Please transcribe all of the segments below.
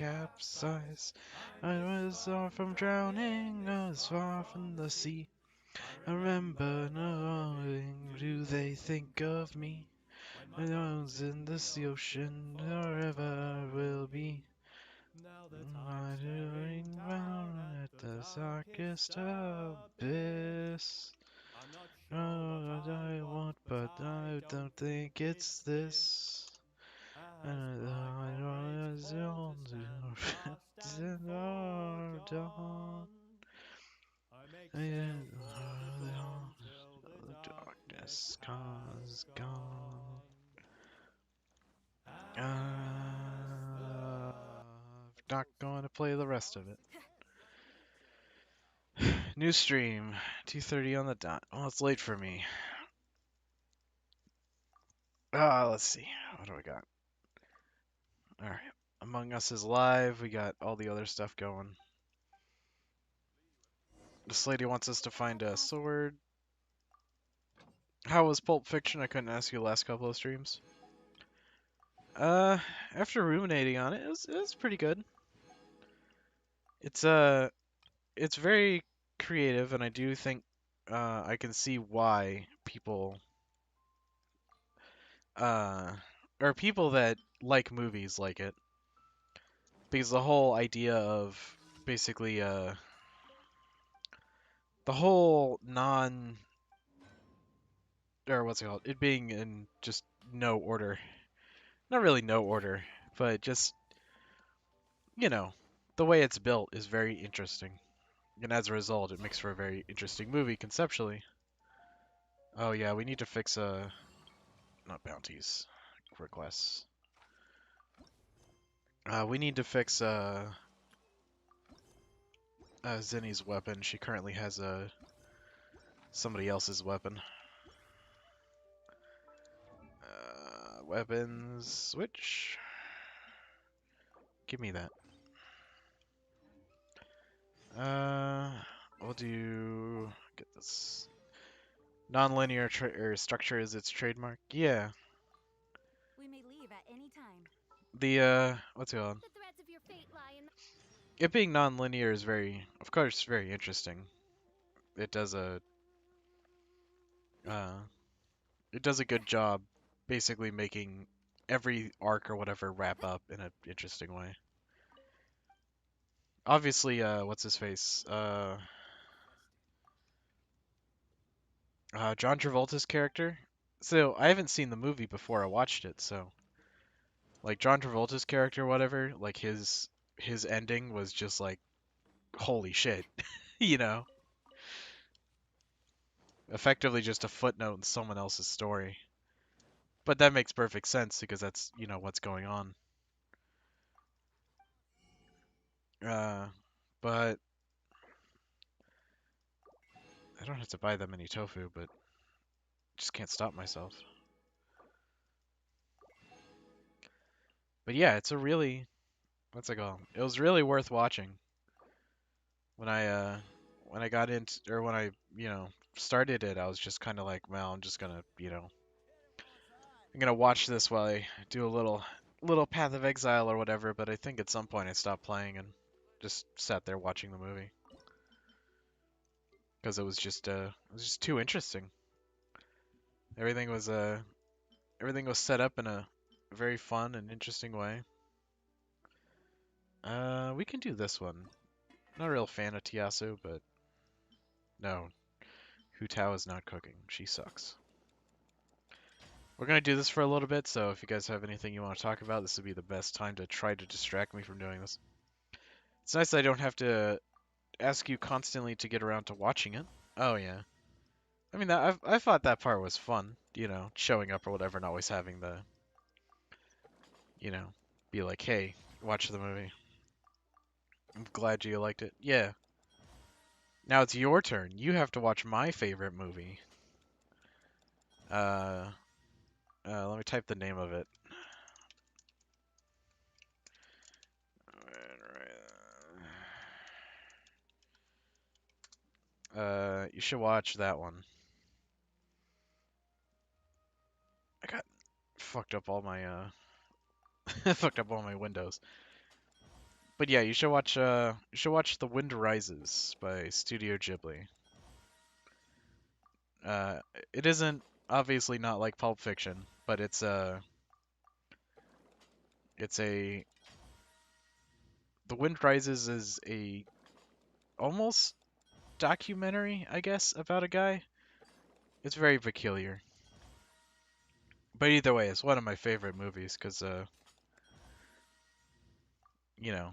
capsize. I was far from drowning, I was far from the sea. I remember knowing, do they think of me? When I was in this ocean, forever will be. I'm doing round at the darkest abyss. Oh, I want, but I don't think it's this. And I know it's all in our dawn. And the darkness is gone. Not going to play the rest of it. New stream, 2:30 on the dot. Oh, it's late for me. Let's see. What do we got? All right. Among Us is live. We got all the other stuff going. This lady wants us to find a sword. How was Pulp Fiction? I couldn't ask you the last couple of streams. Uh, After ruminating on it, it was pretty good. It's it's very creative, and I do think I can see why people uh or people that like movies like it, because the whole idea of basically the whole non or what's it called, it being in just no order, not really no order, but just you know the way it's built is very interesting, and as a result it makes for a very interesting movie conceptually. Oh yeah, we need to fix not bounties, requests. We need to fix Zinni's weapon. She currently has somebody else's weapon. Weapons switch. Give me that. We'll do get this. Non-linear structure is its trademark. Yeah. We may leave at any time. The what's it called? The threads of your fate lie in It being non-linear is very, of course, very interesting. It does a uh, it does a good job, basically making every arc or whatever wrap up in an interesting way. Obviously, what's his face? John Travolta's character. So I haven't seen the movie before I watched it, so like John Travolta's character, whatever, like his ending was just like holy shit, you know, effectively just a footnote in someone else's story. But that makes perfect sense because that's what's going on. Uh, but I don't have to buy that many tofu, but just can't stop myself. But yeah, it's a really what's it called? It was really worth watching when I got into or when I started it. I was just kind of like, well, I'm just gonna I'm gonna watch this while I do a little Path of Exile or whatever. But I think at some point I stopped playing and just sat there watching the movie because it was just too interesting. Everything was everything was set up in a very fun and interesting way. We can do this one. Not a real fan of Tiasu, but no, Hu Tao is not cooking. She sucks. We're gonna do this for a little bit, so if you guys have anything you want to talk about, this would be the best time to try to distract me from doing this. It's nice that I don't have to ask you constantly to get around to watching it. Oh yeah. I mean, I thought that part was fun, showing up or whatever, and always having the, you know, be like, hey, watch the movie. I'm glad you liked it. Yeah. Now it's your turn. You have to watch my favorite movie. Uh, Let me type the name of it. You should watch that one. I got fucked up all my fucked up all my windows. But yeah, you should watch The Wind Rises by Studio Ghibli. Uh, it isn't obviously not like Pulp Fiction, but it's a The Wind Rises is a almost documentary, I guess, about a guy. It's very peculiar. But either way, it's one of my favorite movies because you know,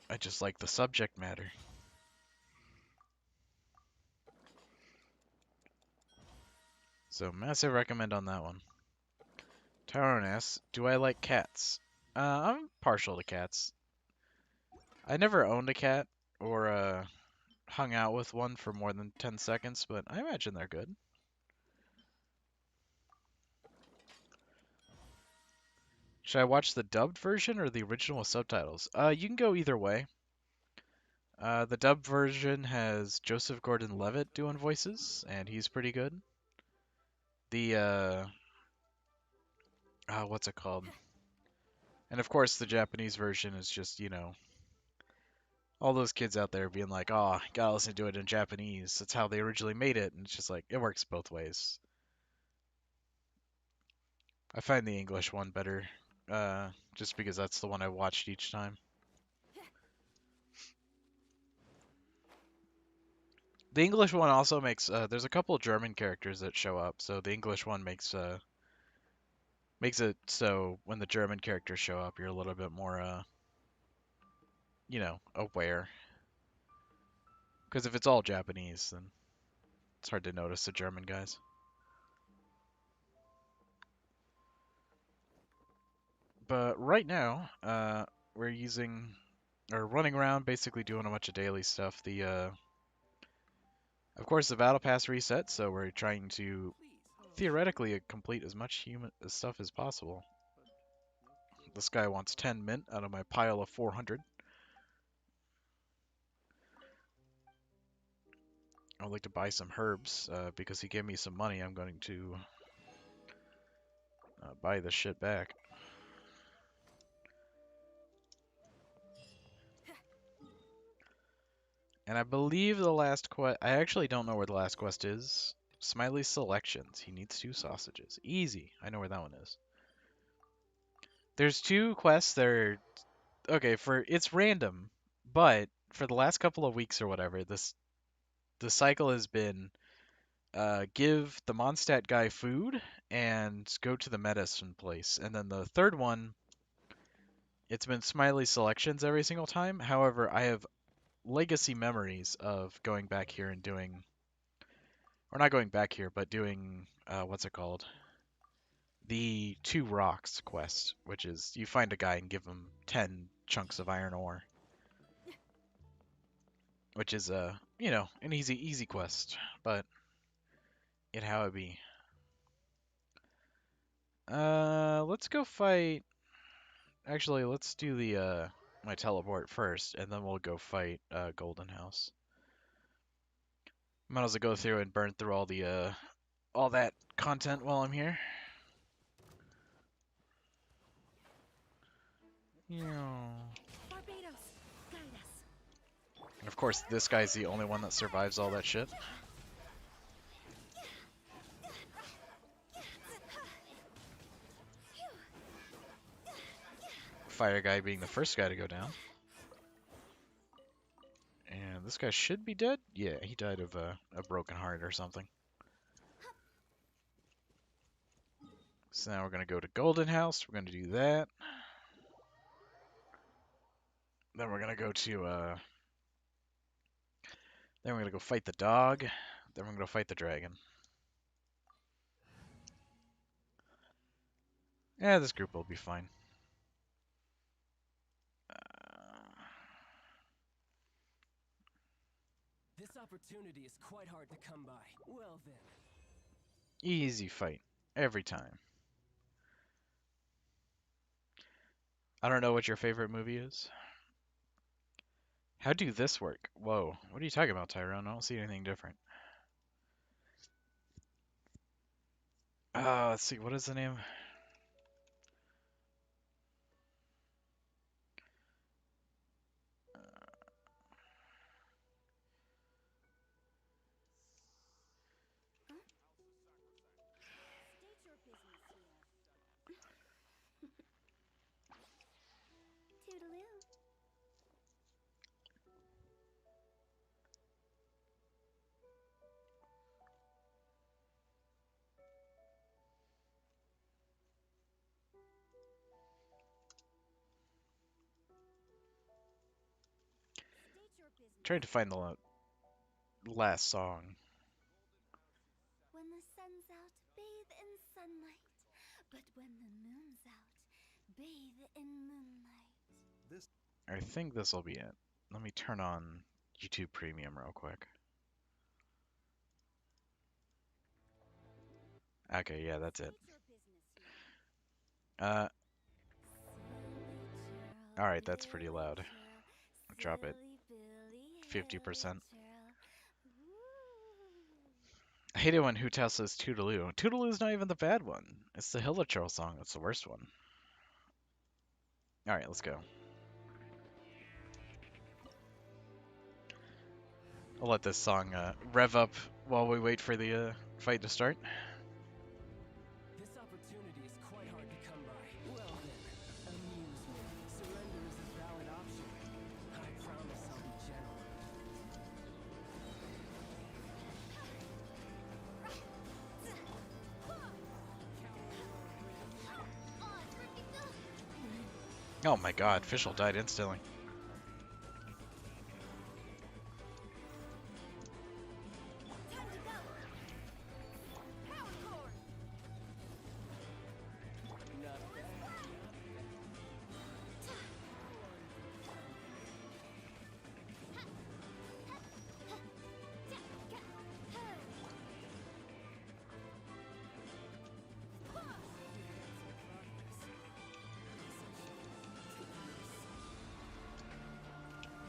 I just like the subject matter. So massive recommend on that one. Tyrone asks, do I like cats? I'm partial to cats. I never owned a cat or hung out with one for more than 10 seconds, but I imagine they're good. Should I watch the dubbed version or the original with subtitles? You can go either way. The dubbed version has Joseph Gordon-Levitt doing voices, and he's pretty good. The what's it called? And of course, the Japanese version is just, all those kids out there being like, "Oh, gotta listen to it in Japanese. That's how they originally made it." And it's just like it works both ways. I find the English one better, just because that's the one I watched each time. The English one also makes there's a couple of German characters that show up, so the English one makes it so when the German characters show up, you're a little bit more aware. Because if it's all Japanese, then it's hard to notice the German guys. But right now, we're using or running around basically doing a bunch of daily stuff. Of course, the battle pass reset, so we're trying to theoretically complete as much human stuff as possible. This guy wants 10 mint out of my pile of 400. I would like to buy some herbs because he gave me some money. I'm going to buy this shit back. And I believe the last quest. I actually don't know where the last quest is. Smiley selections. He needs 2 sausages. Easy. I know where that one is. There's 2 quests that are okay. For it's random, but for the last couple of weeks or whatever, the cycle has been give the Mondstadt guy food and go to the medicine place, and then the third one, it's been Smiley selections every single time. However, I have legacy memories of going back here and doing, or not going back here, but doing, what's it called? The 2 rocks quest, which is you find a guy and give him 10 chunks of iron ore, which is, an easy quest, but it how it be. Let's go fight. Actually, let's do the, my teleport first, and then we'll go fight, Golden House. Might as well go through and burn through all that content while I'm here. Yeah. Barbados, guide us. And of course, this guy's the only one that survives all that shit. Fire guy being the first guy to go down. And this guy should be dead. Yeah, he died of a broken heart or something. So now we're going to go to Golden House. We're going to do that. Then we're going to go to, then we're going to go fight the dog. Then we're going to fight the dragon. Yeah, this group will be fine. This opportunity is quite hard to come by. Well then. Easy fight. Every time. I don't know what your favorite movie is. How do this work? Whoa. What are you talking about, Tyrone? I don't see anything different. Let's see. What is the name? Trying to find the last song. When the sun's out, bathe in sunlight. But when the moon's out, bathe in moonlight. I think this will be it. Let me turn on YouTube Premium real quick. Okay, yeah, that's it. Uh, Alright, that's pretty loud. Drop it 50%. I hate it when Hu Tao says Toodaloo. Toodaloo's not even the bad one. It's the Hilichurl song that's the worst one. Alright, let's go. I'll let this song rev up while we wait for the fight to start. This opportunity is quite hard to come by. Well then, amuse me. Surrender is a valid option. I promise I'll be gentle. Oh my god, Fischl died instantly. Not bad.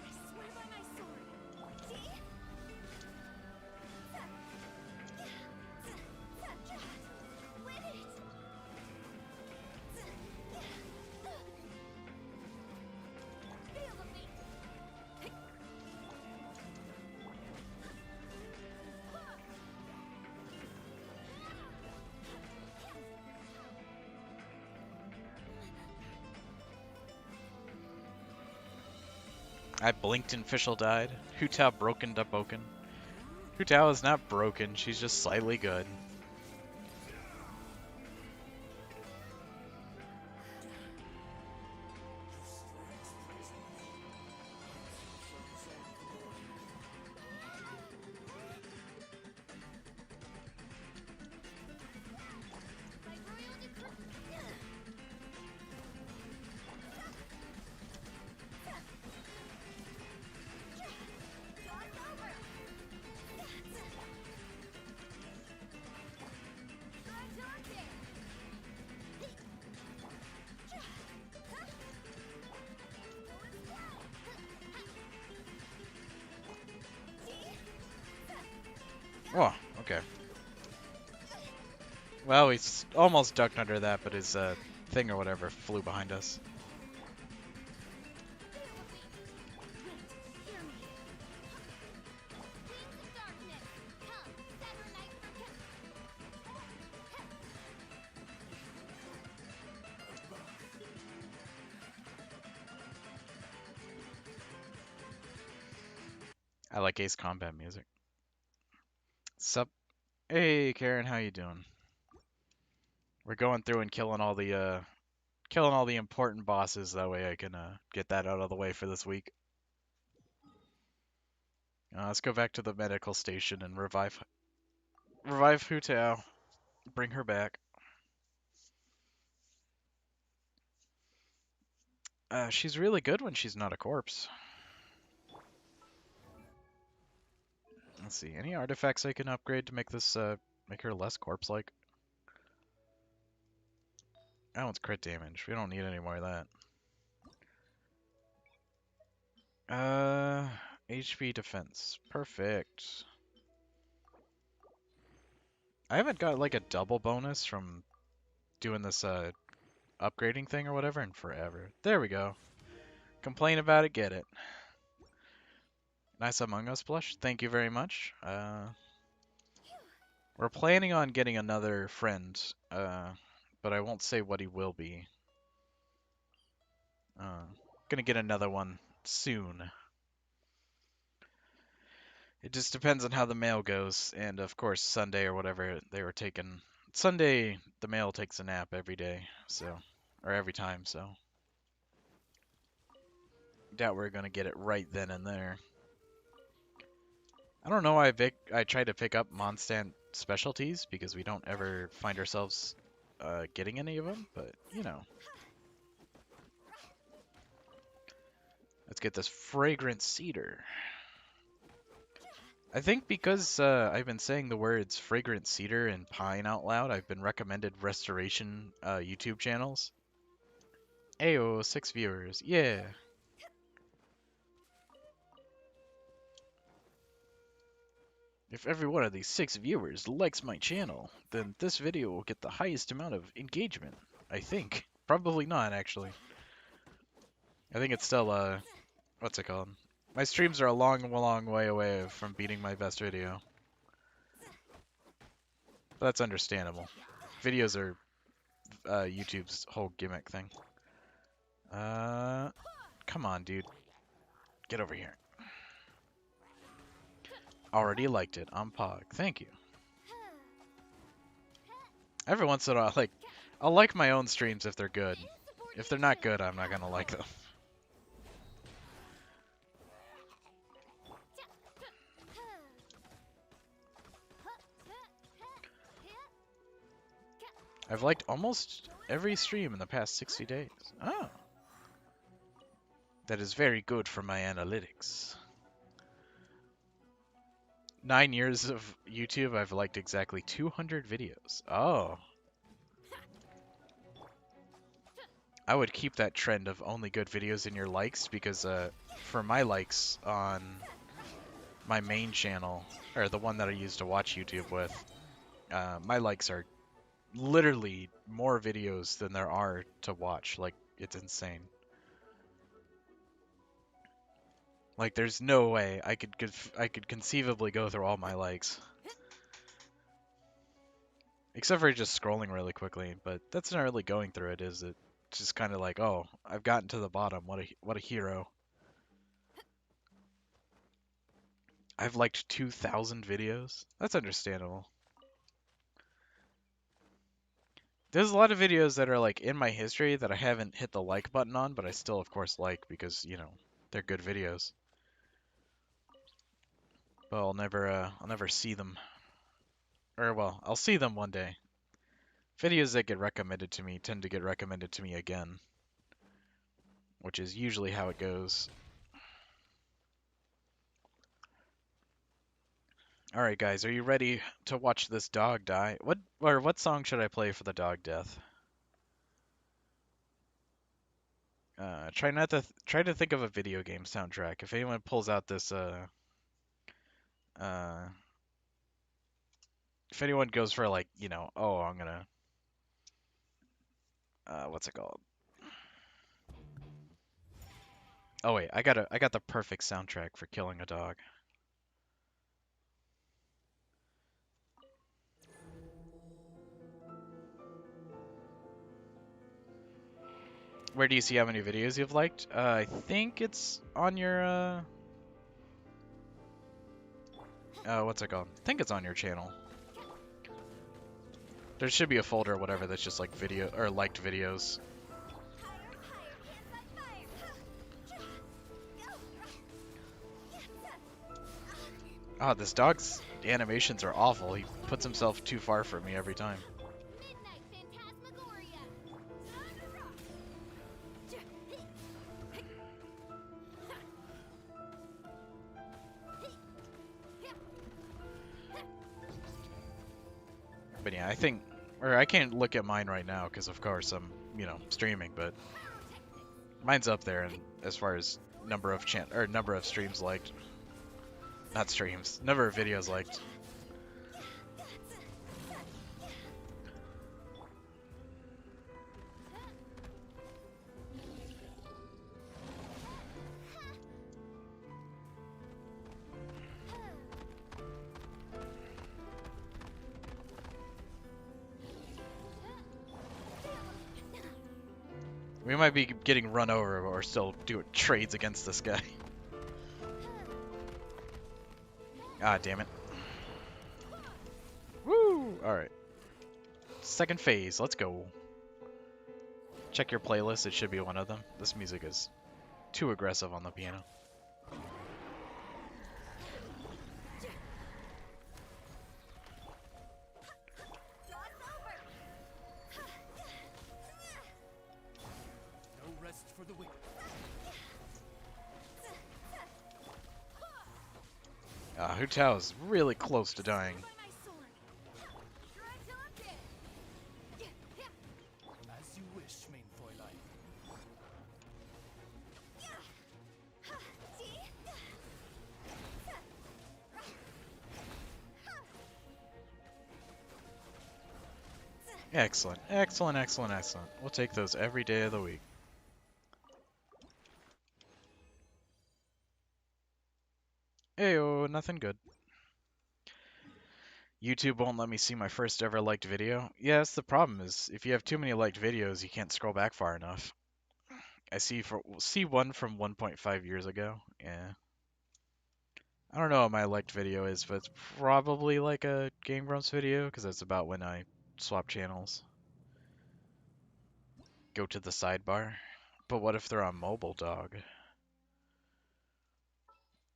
I swear by my sword. See? Win it! Feel the beat! I blinked and Fischl died. Hu Tao broken to Boken. Hu Tao is not broken, she's just slightly good. Oh, okay. Well, we almost ducked under that, but his thing or whatever flew behind us. I like Ace Combat music. Sup? Hey, Karen, how you doing? We're going through and killing all the important bosses. That way I can get that out of the way for this week. Let's go back to the medical station and revive Hu Tao. Bring her back. She's really good when she's not a corpse. Let's see, any artifacts I can upgrade to make this make her less corpse-like? That one's crit damage. We don't need any more of that. HP defense. Perfect. I haven't got like a double bonus from doing this upgrading thing or whatever in forever. There we go. Complain about it, get it. Nice Among Us plush. Thank you very much. We're planning on getting another friend, but I won't say what he will be. Gonna get another one soon. It just depends on how the mail goes, and of course Sunday or whatever they were taking. Sunday the mail takes a nap every day, so or every time, so doubt we're gonna get it right then and there. I don't know why I try to pick up Monstant specialties because we don't ever find ourselves getting any of them, but you know. Let's get this fragrant cedar. I think because I've been saying the words fragrant cedar and pine out loud, I've been recommended restoration YouTube channels. Ayo, 6 viewers. Yeah. If every one of these 6 viewers likes my channel, then this video will get the highest amount of engagement. I think. Probably not, actually. I think it's still, what's it called? My streams are a long, long way away from beating my best video. But that's understandable. Videos are YouTube's whole gimmick thing. Come on, dude. Get over here. Already liked it on Pog. Thank you. Every once in a while, like, I'll like my own streams if they're good. If they're not good, I'm not gonna like them. I've liked almost every stream in the past 60 days. Oh. That is very good for my analytics. 9 years of YouTube, I've liked exactly 200 videos. Oh. I would keep that trend of only good videos in your likes because for my likes on my main channel, or the one that I use to watch YouTube with, my likes are literally more videos than there are to watch. Like, it's insane. Like, there's no way I could conceivably go through all my likes. Except for just scrolling really quickly, but that's not really going through it, is it? It's just kind of like, oh, I've gotten to the bottom. What a hero. I've liked 2,000 videos. That's understandable. There's a lot of videos that are like in my history that I haven't hit the like button on, but I still, of course, like because, you know, they're good videos. But I'll never see them. Or well, I'll see them one day. Videos that get recommended to me tend to get recommended to me again, which is usually how it goes. All right, guys, are you ready to watch this dog die? What song should I play for the dog death? Try to think of a video game soundtrack. If anyone pulls out this uh if anyone goes for like, you know, oh, I'm gonna what's it called? Oh wait, I got the perfect soundtrack for killing a dog. Where do you see how many videos you've liked? I think it's on your what's it called? I think it's on your channel. There should be a folder or whatever that's just like video or liked videos. Ah, this dog's animations are awful. He puts himself too far from me every time. But yeah, I think, or I can't look at mine right now because of course I'm, you know, streaming, but mine's up there and as far as number of number of streams liked. Not streams, number of videos liked. We might be getting run over, but we're still doing trades against this guy. Ah, damn it. Woo! Alright. Second phase, let's go. Check your playlist, it should be one of them. This music is too aggressive on the piano. Hu Tao is really close to dying. By my sword. Try till I'm dead. As you wish, main Fräulein. Excellent, excellent, excellent, excellent. We'll take those every day of the week. Ayo, nothing good. YouTube won't let me see my first ever liked video. Yes, the problem is if you have too many liked videos, you can't scroll back far enough. I see one from 1.5 years ago. Yeah. I don't know what my liked video is, but it's probably like a Game Grumps video because that's about when I swap channels. Go to the sidebar. But what if they're on mobile, dog?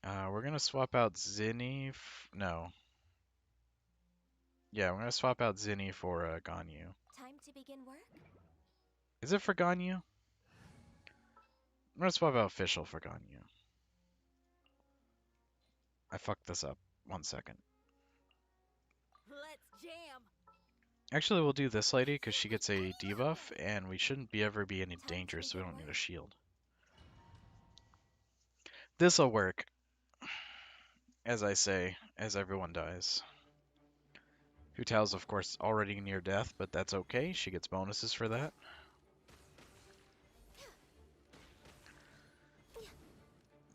We're gonna swap out Zinni. No. Yeah, we're gonna swap out Zinni for Ganyu. Time to begin work? Is it for Ganyu? I'm gonna swap out Official for Ganyu. I fucked this up. 1 second. Let's jam. Actually, we'll do this lady because she gets a debuff, and we shouldn't ever be in any danger, so we don't need a shield. This'll work. As I say, as everyone dies. Hu Tao's, of course, already near death, but that's okay. She gets bonuses for that.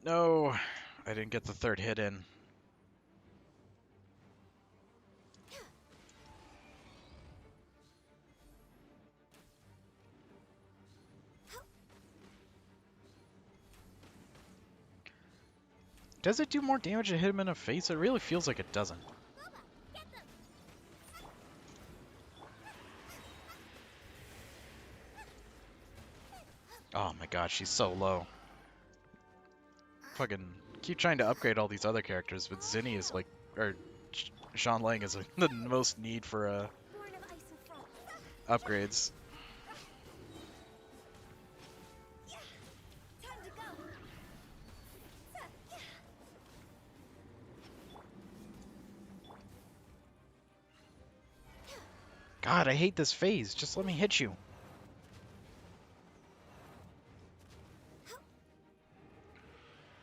No, I didn't get the third hit in. Does it do more damage to hit him in the face? It really feels like it doesn't. Oh my god, she's so low. Fucking keep trying to upgrade all these other characters, but Zinni is like, or Sean Lang is like the most need for Born of ice and frost. upgrades. Time to go. God, I hate this phase. Just let me hit you.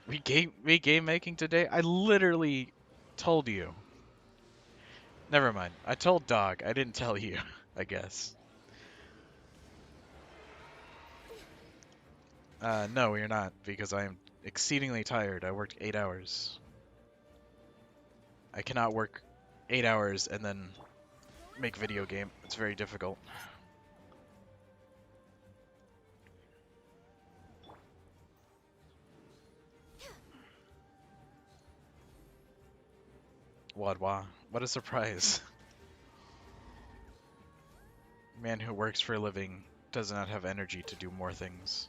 We game making today? I literally told you. Never mind. I told Dog. I didn't tell you, I guess. No, you're not, because I am exceedingly tired. I worked 8 hours. I cannot work 8 hours and then make video game. It's very difficult. Wadwa. What a surprise. Man who works for a living does not have energy to do more things.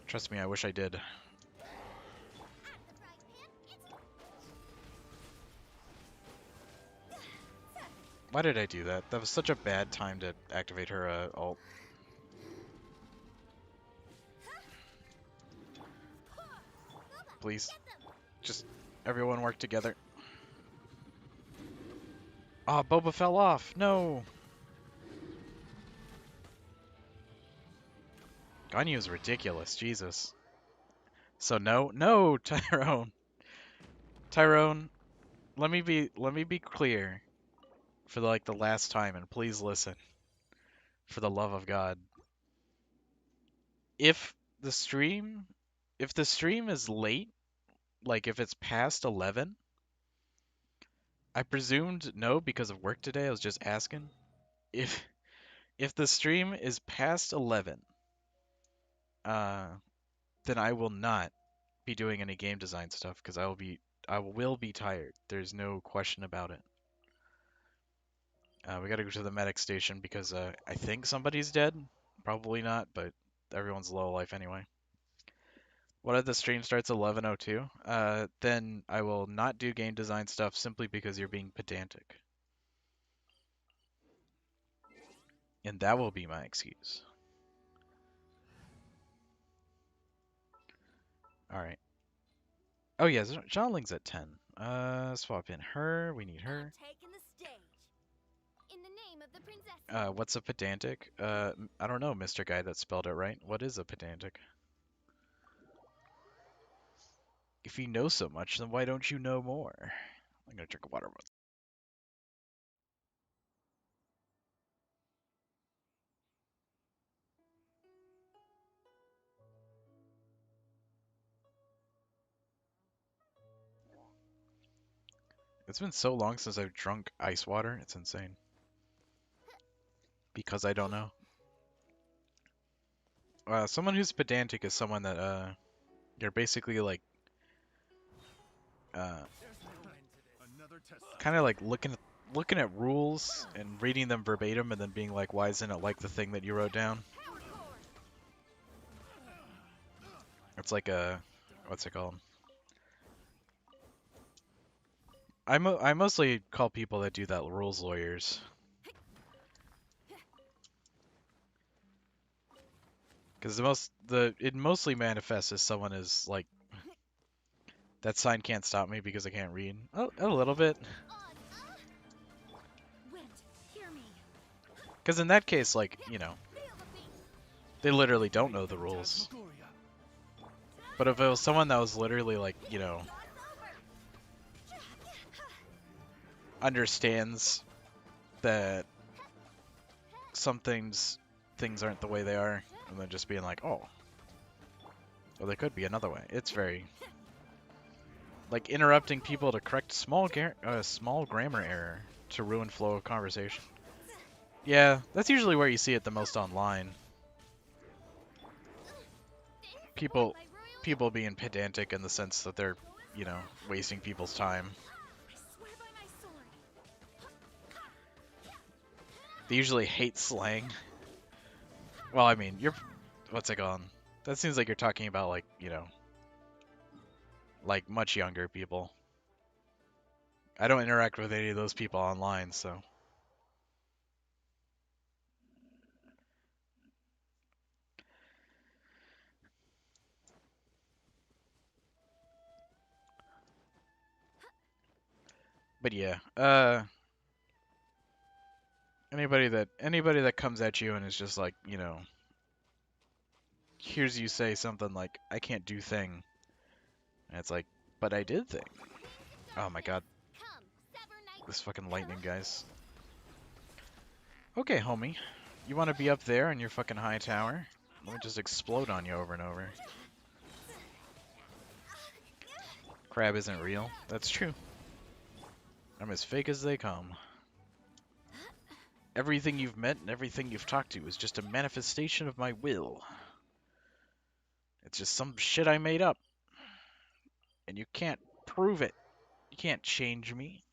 Trust me, I wish I did. Why did I do that? That was such a bad time to activate her ult. Please. Just everyone work together. Ah, Boba fell off. No. Ganyu is ridiculous. Jesus. So no, Tyrone. Tyrone, let me be clear for like the last time, and please listen. For the love of God. If the stream if the stream is late, like if it's past 11, I presumed no because of work today. I was just asking. If the stream is past 11, uh then I will not be doing any game design stuff because I will be tired. There's no question about it. We gotta go to the medic station because I think somebody's dead. Probably not, but everyone's low life anyway. What if the stream starts 11:02? Then I will not do game design stuff simply because you're being pedantic. And that will be my excuse. Alright. Oh yeah, Zhongling's at 10. Swap in her. We need her. Taking the stage. In the name of the princess. What's a pedantic? I don't know, Mr. Guy that spelled it right. What is a pedantic? If you know so much, then why don't you know more? I'm gonna drink water. It's been so long since I've drunk ice water. It's insane. Because I don't know. Someone who's pedantic is someone that you're basically like uh, kind of like looking at rules and reading them verbatim and then being like, why isn't it like the thing that you wrote down? It's like a what's it called? I mostly call people that do that rules lawyers. Because it mostly manifests as someone is like, that sign can't stop me because I can't read. Oh, a little bit. Because in that case, like, you know, they literally don't know the rules. But if it was someone that was literally like, you know, understands that some things aren't the way they are, and then just being like, oh, well, they could be another way. It's very like interrupting people to correct small grammar error to ruin flow of conversation. Yeah, that's usually where you see it the most online. People being pedantic in the sense that they're, you know, wasting people's time. They usually hate slang. Well, I mean, what's it called? That seems like you're talking about, like, you know, like much younger people. I don't interact with any of those people online, so. But yeah, anybody that comes at you and is just like, you know, hears you say something like, I can't do thing. And it's like, but I did thing. Oh my god. This fucking lightning, guys. Okay, homie. You want to be up there in your fucking high tower? Let me just explode on you over and over. Crab isn't real. That's true. I'm as fake as they come. Everything you've met and everything you've talked to is just a manifestation of my will. It's just some shit I made up. And you can't prove it. You can't change me.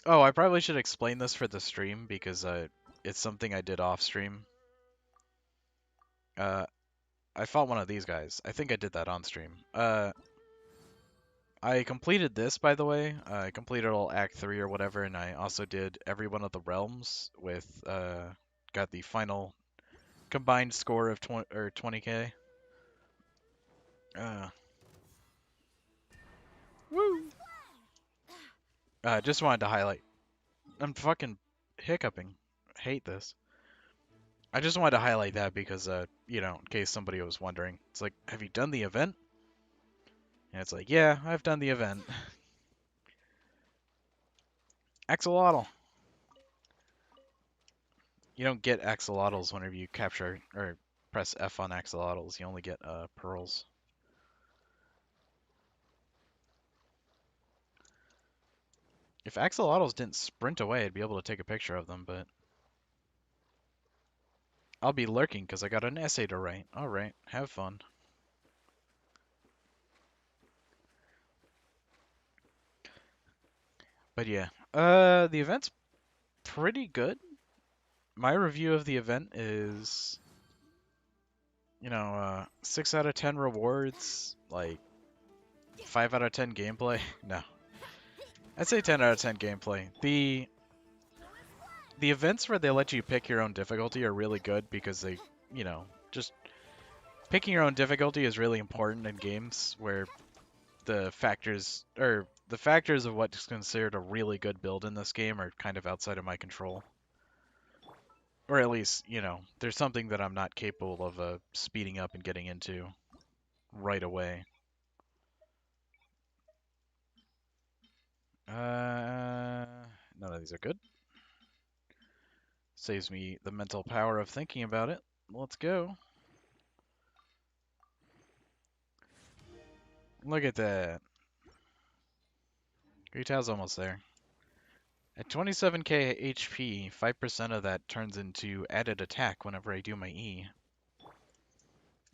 Oh, I probably should explain this for the stream because it's something I did off stream. I fought one of these guys. I think I did that on stream. I completed this, by the way. I completed all Act 3 or whatever, and I also did every one of the realms with, got the final combined score of 20k. Woo! Just wanted to highlight. I'm fucking hiccuping. Hate this. I just wanted to highlight that because, you know, in case somebody was wondering. It's like, have you done the event? And it's like, yeah, I've done the event. Axolotl. You don't get axolotls whenever you capture or press F on axolotls. You only get pearls. If axolotls didn't sprint away, I'd be able to take a picture of them, but I'll be lurking because I got an essay to write. Alright, have fun. But yeah, the event's pretty good. My review of the event is, you know, 6 out of 10 rewards, like 5 out of 10 gameplay. No, I'd say 10 out of 10 gameplay. The events where they let you pick your own difficulty are really good because they, you know, just picking your own difficulty is really important in games where the factors of what's considered a really good build in this game are kind of outside of my control. Or at least, you know, there's something that I'm not capable of speeding up and getting into right away. None of these are good. Saves me the mental power of thinking about it. Let's go. Look at that. Hu Tao's almost there. At 27k HP, 5% of that turns into added attack whenever I do my E.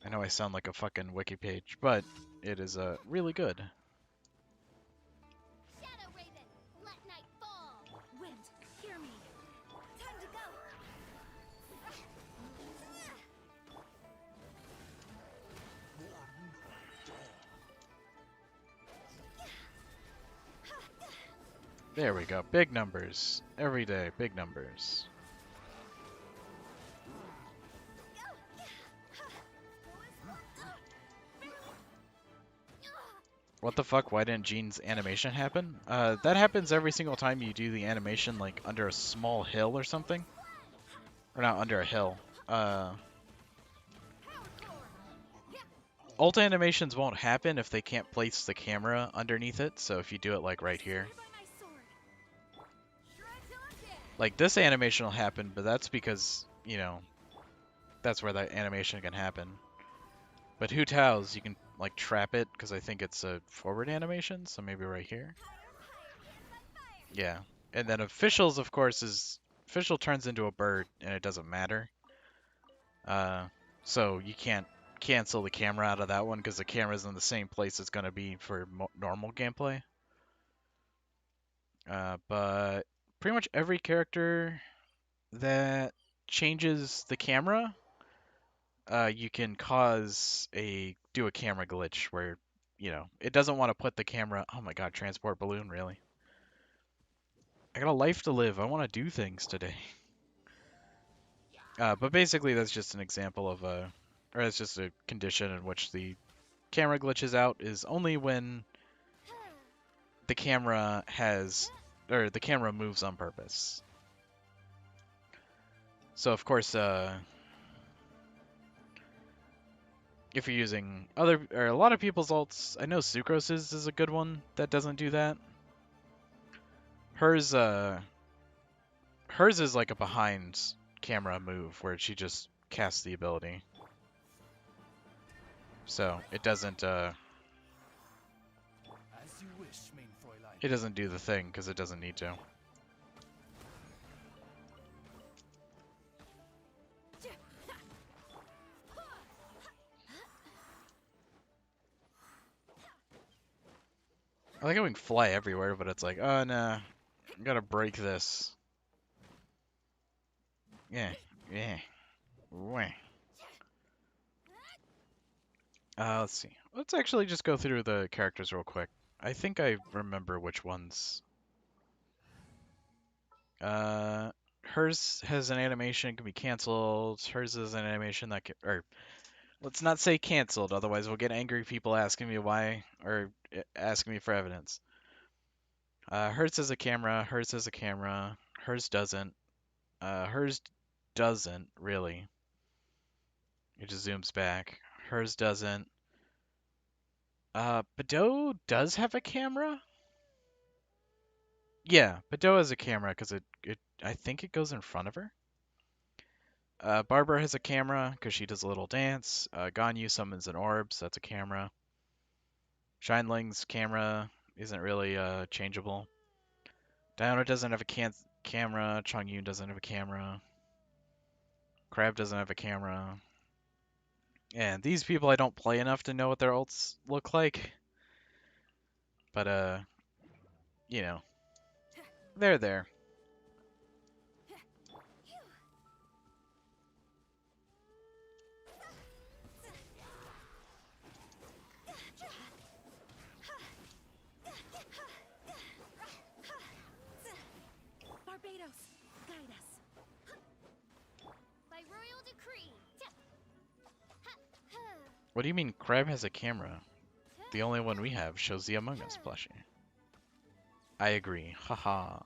I know I sound like a fucking wiki page, but it is really good. Shadow Raven, let night fall. Wind, hear me. Time to go. There we go. Big numbers. Every day, big numbers. What the fuck? Why didn't Jean's animation happen? That happens every single time you do the animation, like, under a small hill or something. Or not under a hill. Ult animations won't happen if they can't place the camera underneath it, so if you do it, like, right here. Like, this animation will happen, but that's because, you know, that's where that animation can happen. But Hu Tao's, you can, like, trap it, because I think it's a forward animation, so maybe right here. Yeah. And then Official's, of course, is... Official turns into a bird, and it doesn't matter. So you can't cancel the camera out of that one, because the camera's in the same place it's going to be for normal gameplay. But pretty much every character that changes the camera, you can do a camera glitch where, you know, it doesn't want to put the camera... Oh my god, transport balloon, really? I got a life to live. I want to do things today. But basically that's just an example of or it's just a condition in which the camera glitches out is only when the camera the camera moves on purpose. So of course, if you're using a lot of people's ults, I know Sucrose's is a good one that doesn't do that. Hers is like a behind camera move where she just casts the ability. So it doesn't do the thing because it doesn't need to. I like how we can fly everywhere, but it's like, oh no, I gotta break this. Yeah, yeah. Wah. Let's see. Let's actually just go through the characters real quick. I think I remember which ones. Hers has an animation can be canceled. Hers is an animation that can, or let's not say canceled, otherwise we'll get angry people asking me why, or asking me for evidence. Hers has a camera. Hers has a camera. Hers doesn't. Hers doesn't really. It just zooms back. Hers doesn't. Bedeau does have a camera? Yeah, Bedeau has a camera because I think it goes in front of her. Barbara has a camera because she does a little dance. Ganyu summons an orb, so that's a camera. Shinling's camera isn't really changeable. Diana doesn't have a camera. Chongyun doesn't have a camera. Crab doesn't have a camera. And these people I don't play enough to know what their ults look like. But you know, they're there. Barbados, guide us. By royal decree. What do you mean Crab has a camera? The only one we have shows the Among Us plushie. I agree. Haha.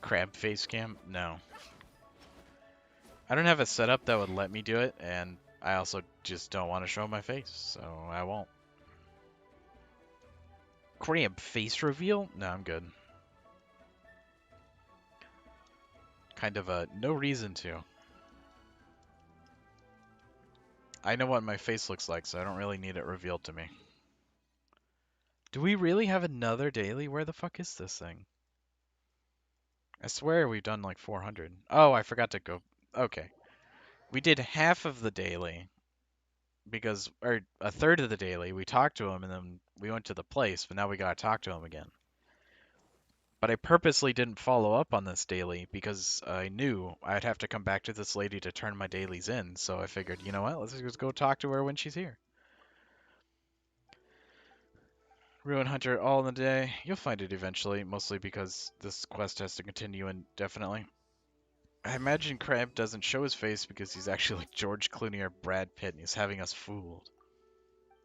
Crab face cam? No. I don't have a setup that would let me do it, and I also just don't want to show my face, so I won't. Crab face reveal? No, I'm good. Kind of a no reason to. I know what my face looks like, so I don't really need it revealed to me. Do we really have another daily? Where the fuck is this thing? I swear we've done like 400. Oh, I forgot to go. Okay. We did half of the daily because, or a third of the daily. We talked to him and then we went to the place, but now we gotta talk to him again. But I purposely didn't follow up on this daily because I knew I'd have to come back to this lady to turn my dailies in. So I figured, you know what? Let's just go talk to her when she's here. Ruin Hunter all in the day. You'll find it eventually, mostly because this quest has to continue indefinitely. I imagine Crab doesn't show his face because he's actually like George Clooney or Brad Pitt and he's having us fooled.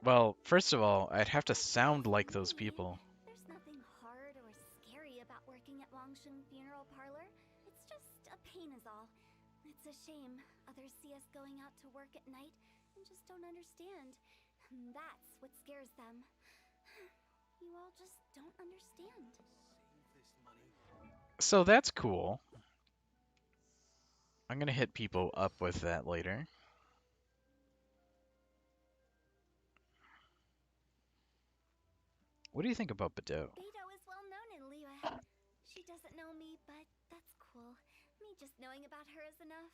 Well, first of all, I'd have to sound like those people. There's nothing hard or scary about working at Longshan Funeral Parlor. It's just a pain is all. It's a shame others see us going out to work at night and just don't understand. And that's what scares them. You all just don't understand. So that's cool. I'm gonna hit people up with that later. What do you think about Bedeau? Beidou is well known in Liyue. She doesn't know me, but that's cool. Me just knowing about her is enough.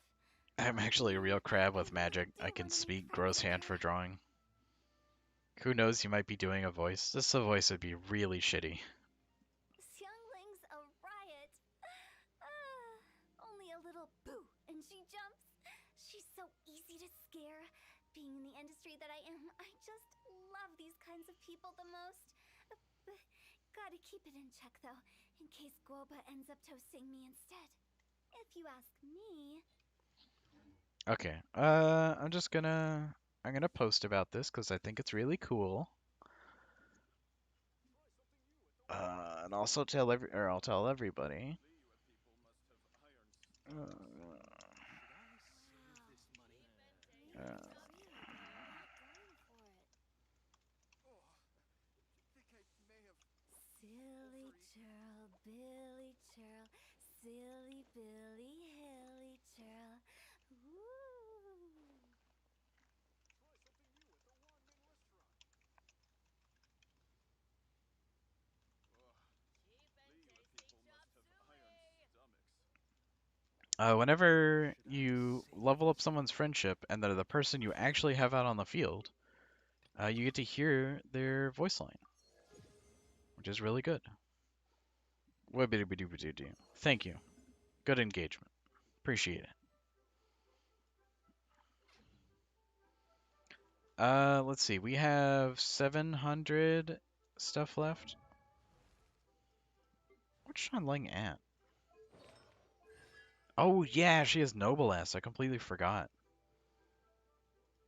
I'm actually a real crab with magic. I can speak gross hand for drawing. Who knows, you might be doing a voice. This voice would be really shitty. Xiangling's a riot. Only a little boo and she jumps. She's so easy to scare. Being in the industry that I am, I just love these kinds of people the most. Gotta keep it in check though, in case Guoba ends up toasting me instead. If you ask me. Okay, I'm gonna post about this because I think it's really cool. And also I'll tell everybody. Uh, Silly churl, Billy churl, silly Billy, hilly churl. Ooh. Whenever you level up someone's friendship and they're the person you actually have out on the field, you get to hear their voice line, which is really good. Thank you. Good engagement. Appreciate it. Let's see. We have 700 stuff left. What's Sean Ling at? Oh, yeah, she has Noblesse. I completely forgot.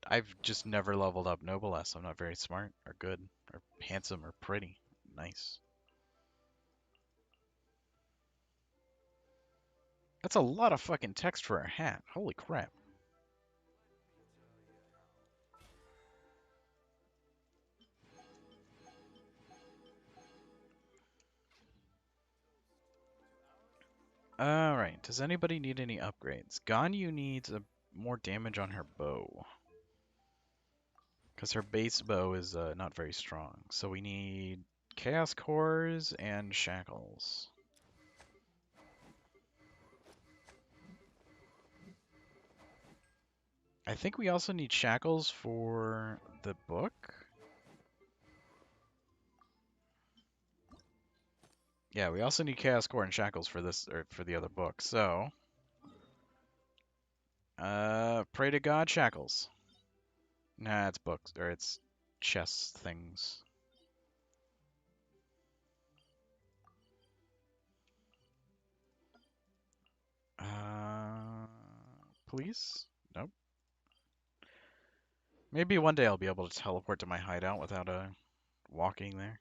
I've just never leveled up Noblesse. I'm not very smart or good or handsome or pretty. Nice. That's a lot of fucking text for a hat. Holy crap. Alright, does anybody need any upgrades? Ganyu needs more damage on her bow. Because her base bow is not very strong. So we need Chaos Cores and Shackles. I think we also need Shackles for the book. Yeah, we also need Chaos Core and Shackles for this, or for the other book. So, pray to God, Shackles. Nah, it's books, or it's chest things. Please? Nope. Maybe one day I'll be able to teleport to my hideout without walking there.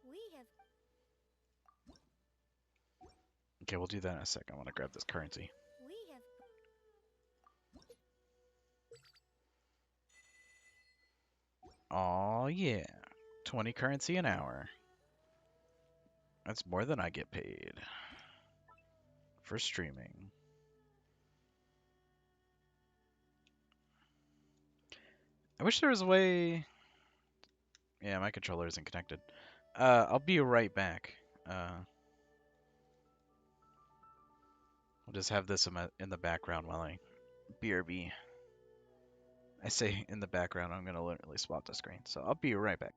We have Okay, we'll do that in a sec. I want to grab this currency. we have Aw, yeah. 20 currency an hour. That's more than I get paid for streaming. I wish there was a way... Yeah, my controller isn't connected. I'll be right back. We'll just have this in the background while I BRB. I say in the background, I'm going to literally swap the screen. So I'll be right back.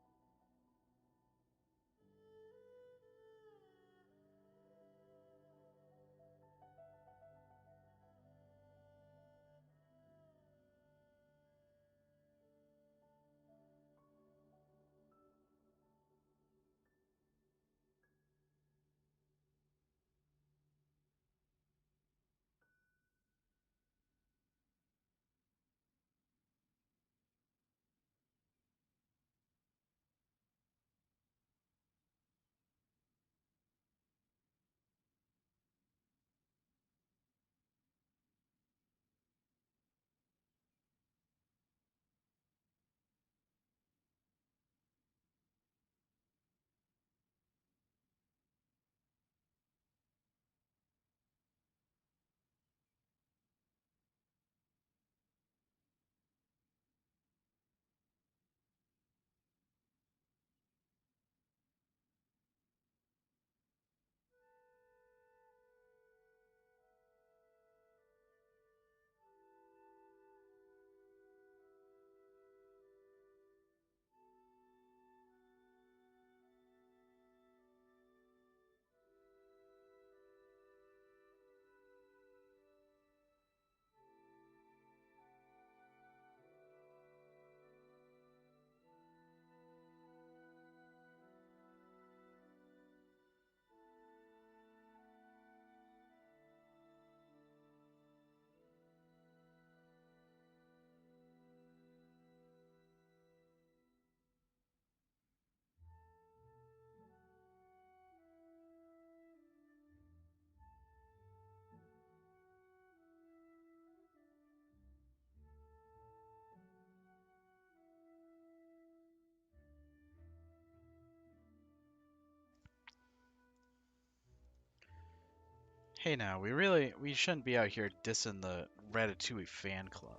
Hey now, we shouldn't be out here dissing the Ratatouille fan club.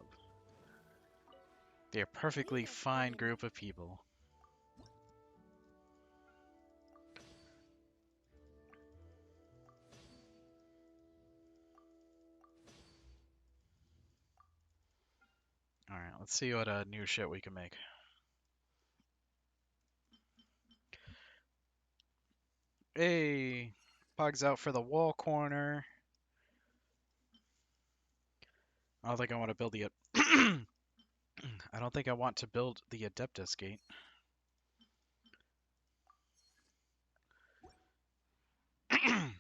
They're a we perfectly have fine put in group of people. Alright, let's see what new shit we can make. Hey, Pug's out for the wall corner. I don't think I want to build the... I don't think I want to build the Adeptus gate. I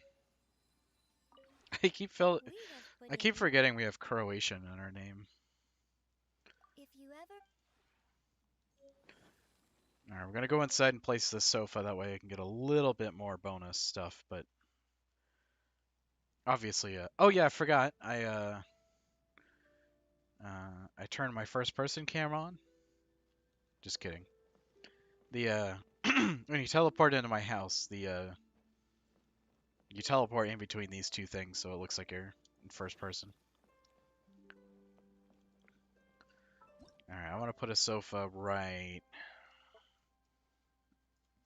keep fel- we have put I in keep forgetting we have Croatian in our name. if you ever Alright, we're gonna go inside and place this sofa, that way I can get a little bit more bonus stuff, but obviously, oh yeah, I forgot. I turned my first person camera on. Just kidding. The when you teleport into my house, you teleport in between these two things, so it looks like you're in first person. Alright, I want to put a sofa right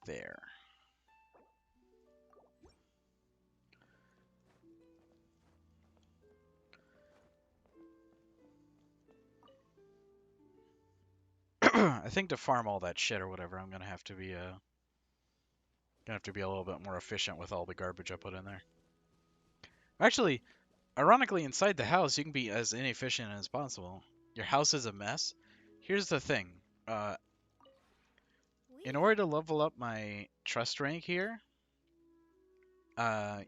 there. I think to farm all that shit or whatever, I'm gonna have to be a little bit more efficient with all the garbage I put in there. Actually, ironically, inside the house, you can be as inefficient as possible. Your house is a mess. Here's the thing. In order to level up my trust rank here, uh,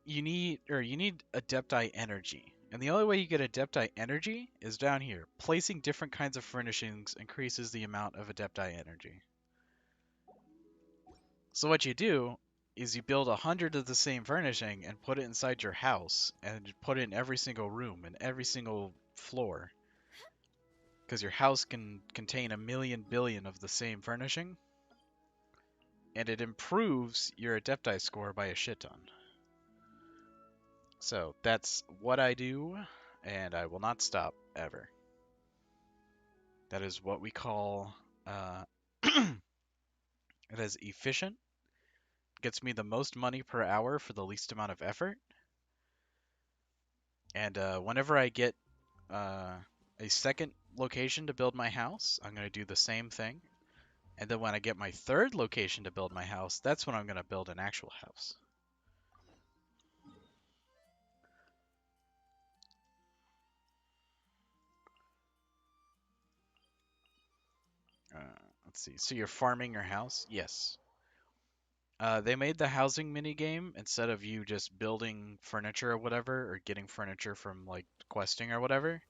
you need Adepti energy. And the only way you get Adepti energy is down here. Placing different kinds of furnishings increases the amount of Adepti energy. So what you do is you build 100 of the same furnishing and put it inside your house and put it in every single room and every single floor. Because your house can contain 1,000,000,000,000 of the same furnishing. And it improves your Adepti score by a shit ton. So that's what I do, and I will not stop ever. That is what we call it is efficient. Gets me the most money per hour for the least amount of effort. And whenever I get a second location to build my house, I'm going to do the same thing. And then when I get my third location to build my house, that's when I'm going to build an actual house. Let's see. So you're farming your house? Yes. They made the housing minigame instead of you just building furniture or whatever, or getting furniture from like questing or whatever.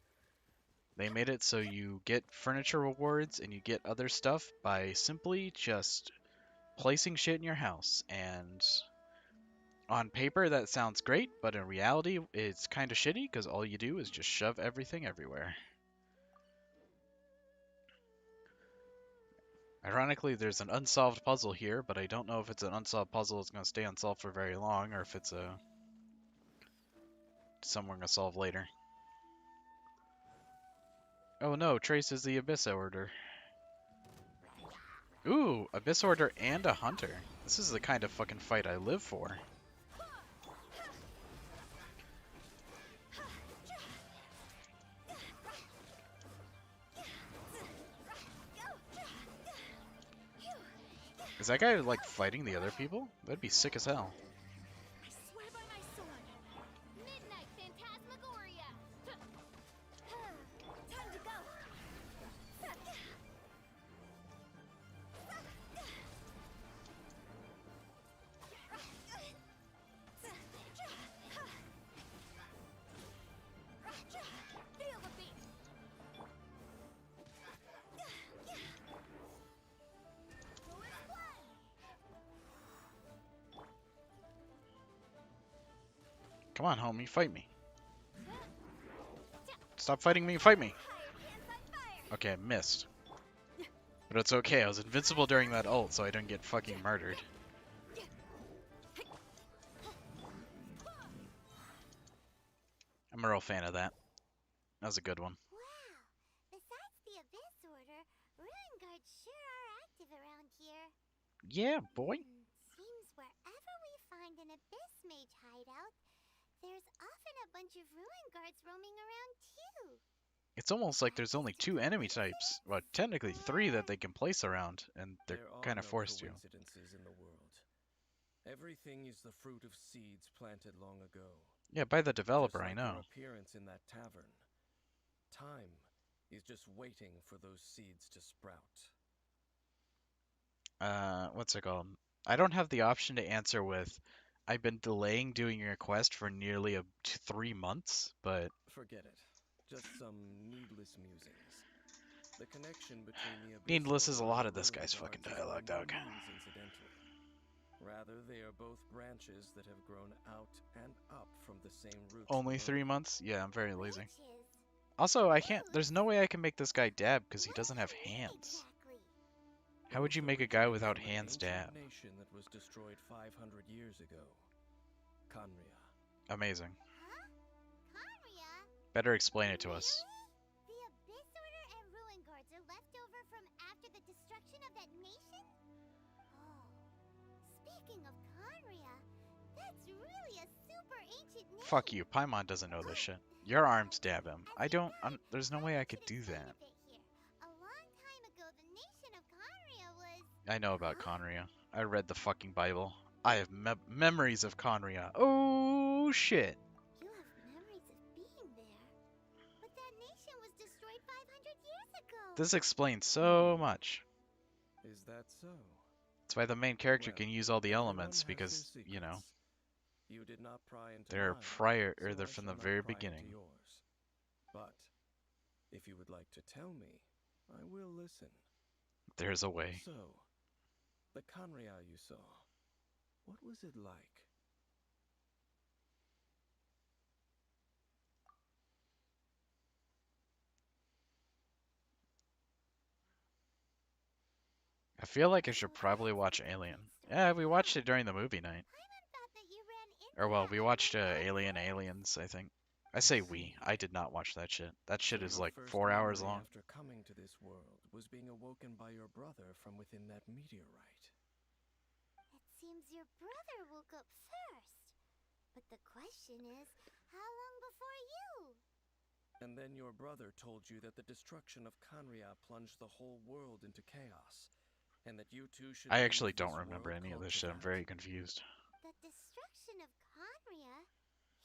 They made it so you get furniture rewards and you get other stuff by simply just placing shit in your house. And on paper that sounds great, but in reality it's kind of shitty because all you do is just shove everything everywhere. Ironically, there's an unsolved puzzle here, but I don't know if it's an unsolved puzzle that's going to stay unsolved for very long, or if it's something we're going to solve later. Oh no, Trace is the Abyss Order. Ooh, Abyss Order and a Hunter. This is the kind of fucking fight I live for. Is that guy like fighting the other people? That'd be sick as hell. I swear by my sword. Midnight Phantasmagoria. Time to go. Feel the beat. Who is playing? Come on, homie, fight me. Stop fighting me, fight me. Okay, I missed. But it's okay, I was invincible during that ult, so I didn't get fucking murdered. I'm a real fan of that. That was a good one. Wow. Besides the Abyss Order, Ruin Guards sure are active around here. Yeah, boy. Seems wherever we find an Abyss Mage hideout, there's often a bunch of Ruin Guards roaming around too. It's almost like there's only 2 enemy types. Well, technically 3 that they can place around, and they're There are kind of no forced to. coincidences in the world. Everything is the fruit of seeds planted long ago. Yeah, by the developer, Just I like know. your appearance in that tavern. Time is just waiting for those seeds to sprout. What's it called? I don't have the option to answer with, I've been delaying doing your quest for nearly 3 months, but Forget it. Just some needless musings. The connection between the Abyss needless is a Order lot and of this Ruin guy's Guards fucking is by dialogue, no dog. means incidental. Rather, they are both branches that have grown out and up from the same roots. Only below. 3 months? Yeah, I'm very lazy. Witches. Also, I can't, there's no way I can make this guy dab because he doesn't have hands. Exactly. How would Those you make a guy originate without from an hands ancient dab? Nation that was destroyed 500 years ago. Conria. Amazing. Huh? Conria? Better explain it to us. Really? The Abyss Order and Ruin Guards are left over from after the destruction of that nation? Oh. Speaking of Conria, that's really a super ancient name. Fuck you, Paimon doesn't know this shit. Your arms dab him. I don't, there's no way I could do that. A long I know about Conria. I read the fucking Bible. I have memories of Conria. Oh shit. You have memories of being there. But that nation was destroyed 500 years ago. This explains so much. Is that so? That's why the main character Well, can use all the everyone elements has their because, you know, secrets. You did not pry into they're mine, prior or so they're I from shall the not very pry beginning. into yours. But if you would like to tell me, I will listen. There's a way. So, the Conria you saw, what was it like? I feel like I should probably watch Alien. Yeah, we watched it during the movie night. Paimon thought that you ran into Or well, we that watched when Alien Aliens, I think. I I say see. we. I did not watch that shit. That shit So is your like first 4 hours memory long. after coming to this world was being awoken by your brother from within that meteorite. It seems your brother woke up first. But the question is, how long before you? And then your brother told you that the destruction of Conria plunged the whole world into chaos, and that you two should I leave actually don't this remember world any of called this shit. I'm Tevat. very confused. The destruction of Conria?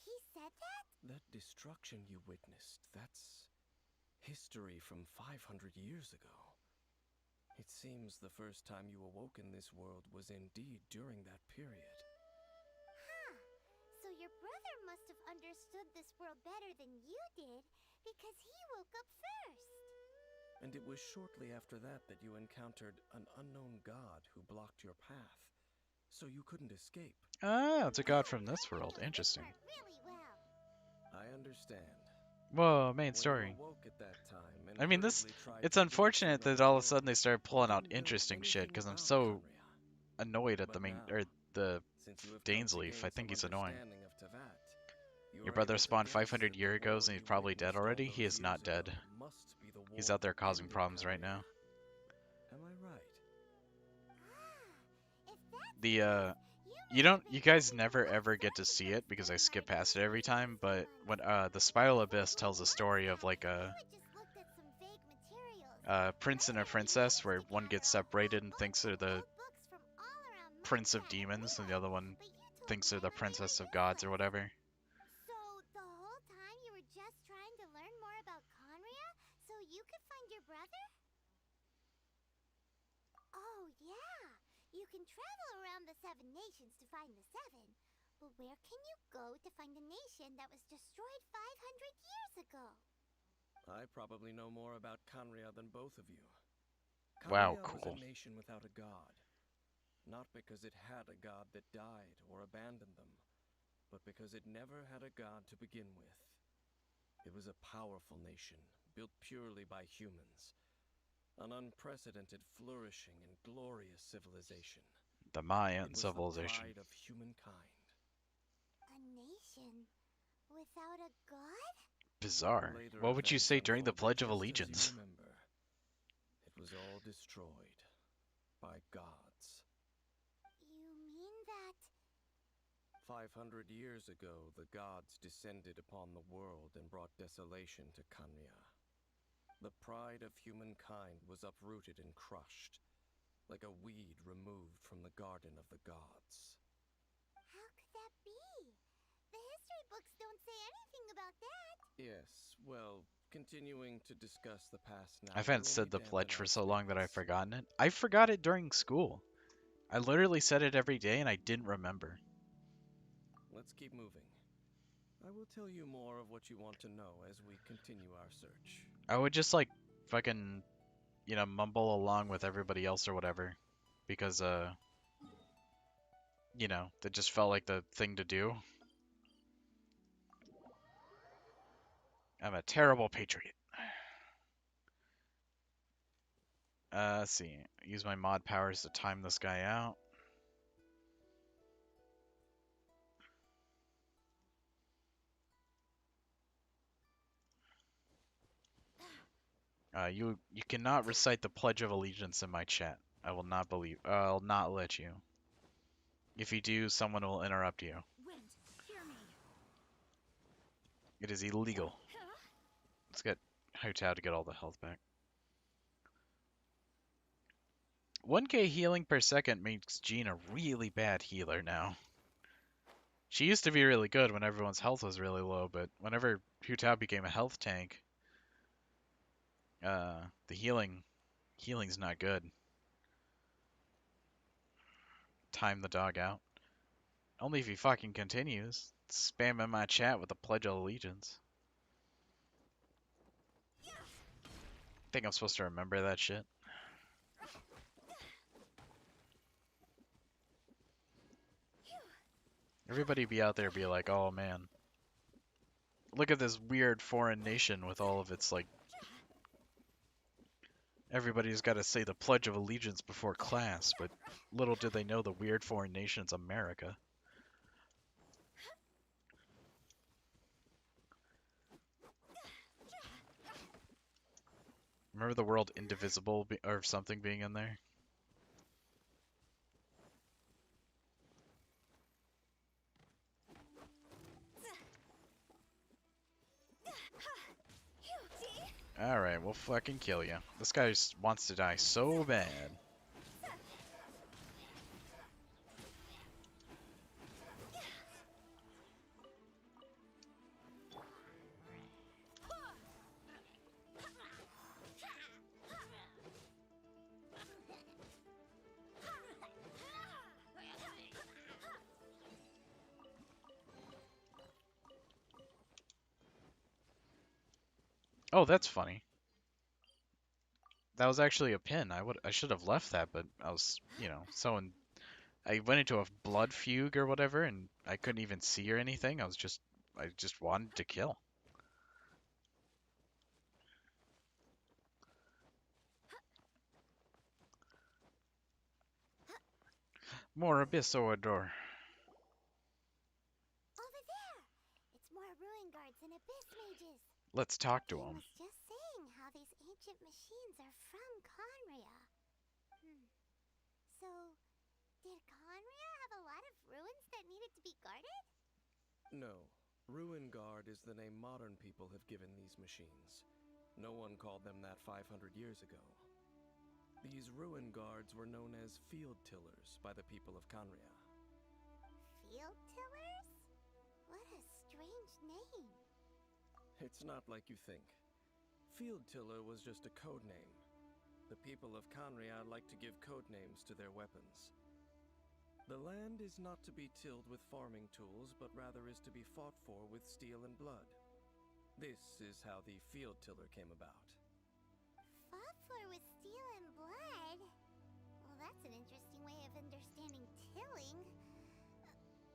He said that? That destruction you witnessed, that's history from 500 years ago. It seems the first time you awoke in this world was indeed during that period. Huh. So your brother must have understood this world better than you did, because he woke up first. And it was shortly after that that you encountered an unknown god who blocked your path, so you couldn't escape. Ah, it's a god from this I know world. this Interesting. part really well. I understand. Whoa, main When story. you awoke at that time and I mean, this. hurriedly tried It's to flee to unfortunate that another all of a world, sudden they started you pulling out didn't know interesting shit anything because I'm about so Conria. annoyed at the But main now, or the since you have come to Dainsleif. I gain think some he's annoying. understanding of Tevat, you Your are brother able to spawned guess 500 that years the ago world and he's you probably dead witnessed all already. He those is not years dead. ago must be the He's world out there that causing ended problems right Conria. now. Am I right? If that's The the you must don't have you been guys having a never rough ever get time to with see those it because I skip Dynamite past it every time, but months. when the Spiral If Abyss only tells a months story of back, like you had just looked at some vague materials. a But prince and a then we princess where managed to one gather gets a separated whole and bunch thinks of they're the old books from all around prince of Mondstadt and demons and the Lille. other one But you told thinks they're the Paimon they were princess of gods or useless. whatever. So the whole time you were just trying to learn more about Conria so you could find your brother? Oh yeah, you can travel around the 7 nations to find the 7. But where can you go to find a nation that was destroyed 500 years ago? I probably know more about Conria than both of you. Wow, Conria was cool. a nation without a god. Not because it had a god that died or abandoned them, but because it never had a god to begin with. It was a powerful nation, built purely by humans. An unprecedented, flourishing, and glorious civilization. The It Mayan was the civilization. pride of humankind. A nation without a god? Bizarre. Later What would you events say during the unfolded Pledge of just as you Allegiance? remember. It was all destroyed by gods. You mean that 500 years ago, the gods descended upon the world and brought desolation to Kanya. The pride of humankind was uprooted and crushed, like a weed removed from the garden of the gods. how could that be? The history books don't say anything about that. Yes, well, continuing to discuss the past now I haven't will said only the dampen pledge for our so long that I've spirits. forgotten it. I forgot it during school. I literally said it every day and I didn't remember. Let's keep moving. I will tell you more of what you want to know as we continue our search. I would just like fucking, mumble along with everybody else or whatever. Because, that just felt like the thing to do. I'm a terrible patriot. Let's see. Use my mod powers to time this guy out. You cannot recite the Pledge of Allegiance in my chat. I will not believe. I'll not let you. If you do, someone will interrupt you. Wind, hear me. It is illegal. Let's get Hu Tao to get all the health back. 1k healing per second makes Jean a really bad healer now. She used to be really good when everyone's health was really low, but whenever Hu Tao became a health tank, the healing's not good. Time the dog out. Only if he fucking continues spamming my chat with the Pledge of Allegiance. Think I'm supposed to remember that shit? Everybody be out there be like, oh man, look at this weird foreign nation with all of its like. Everybody's got to say the Pledge of Allegiance before class, but little did they know the weird foreign nation's America. Remember the world Indivisible or something being in there? Alright, we'll fucking kill you. This guy just wants to die so bad. Oh, that's funny. That was actually a pin. I should have left that, but I was, I went into a blood fugue or whatever, and I couldn't even see or anything. I just wanted to kill. More Abyssoador. Over there! It's more ruin guards and abyss mages. Let's talk to I him. was just saying how these ancient machines are from Conria. So, did Conria have a lot of ruins that needed to be guarded? No. Ruin Guard is the name modern people have given these machines. No one called them that 500 years ago. These Ruin Guards were known as Field Tillers by the people of Conria. Field tillers? What a strange name. It's not like you think. Field Tiller was just a code name. The people of Conria like to give code names to their weapons. The land is not to be tilled with farming tools, but rather is to be fought for with steel and blood. This is how the Field Tiller came about. Fought for with steel and blood? Well, that's an interesting way of understanding tilling.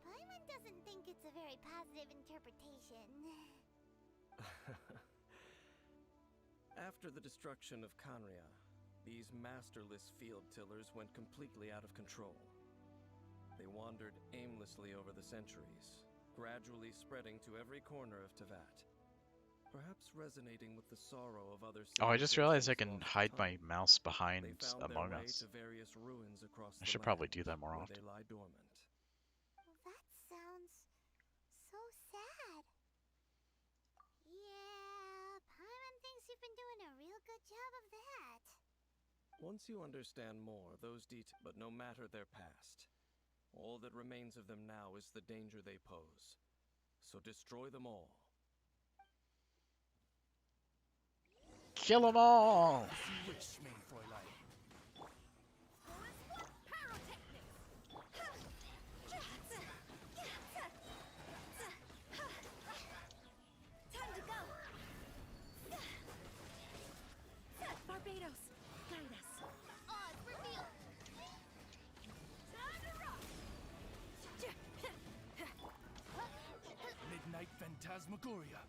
Paimon doesn't think it's a very positive interpretation. After the destruction of Conria, these masterless field tillers went completely out of control. They wandered aimlessly over the centuries, gradually spreading to every corner of Teyvat. Perhaps resonating with the sorrow of other Oh, I just realized I can civilizations lost to hide my time, mouse behind they found their Among way Us. to various ruins across I the should probably land, do that more where often. they lie dormant. Well, that sounds so sad. Yeah, Paimon thinks you've been doing a real good job of that. Once you understand more, but no matter their past, all that remains of them now is the danger they pose. So destroy them all. Kill them all! Time to go! Barbados, guide us. Odds revealed! Time to rock! Midnight Phantasmagoria.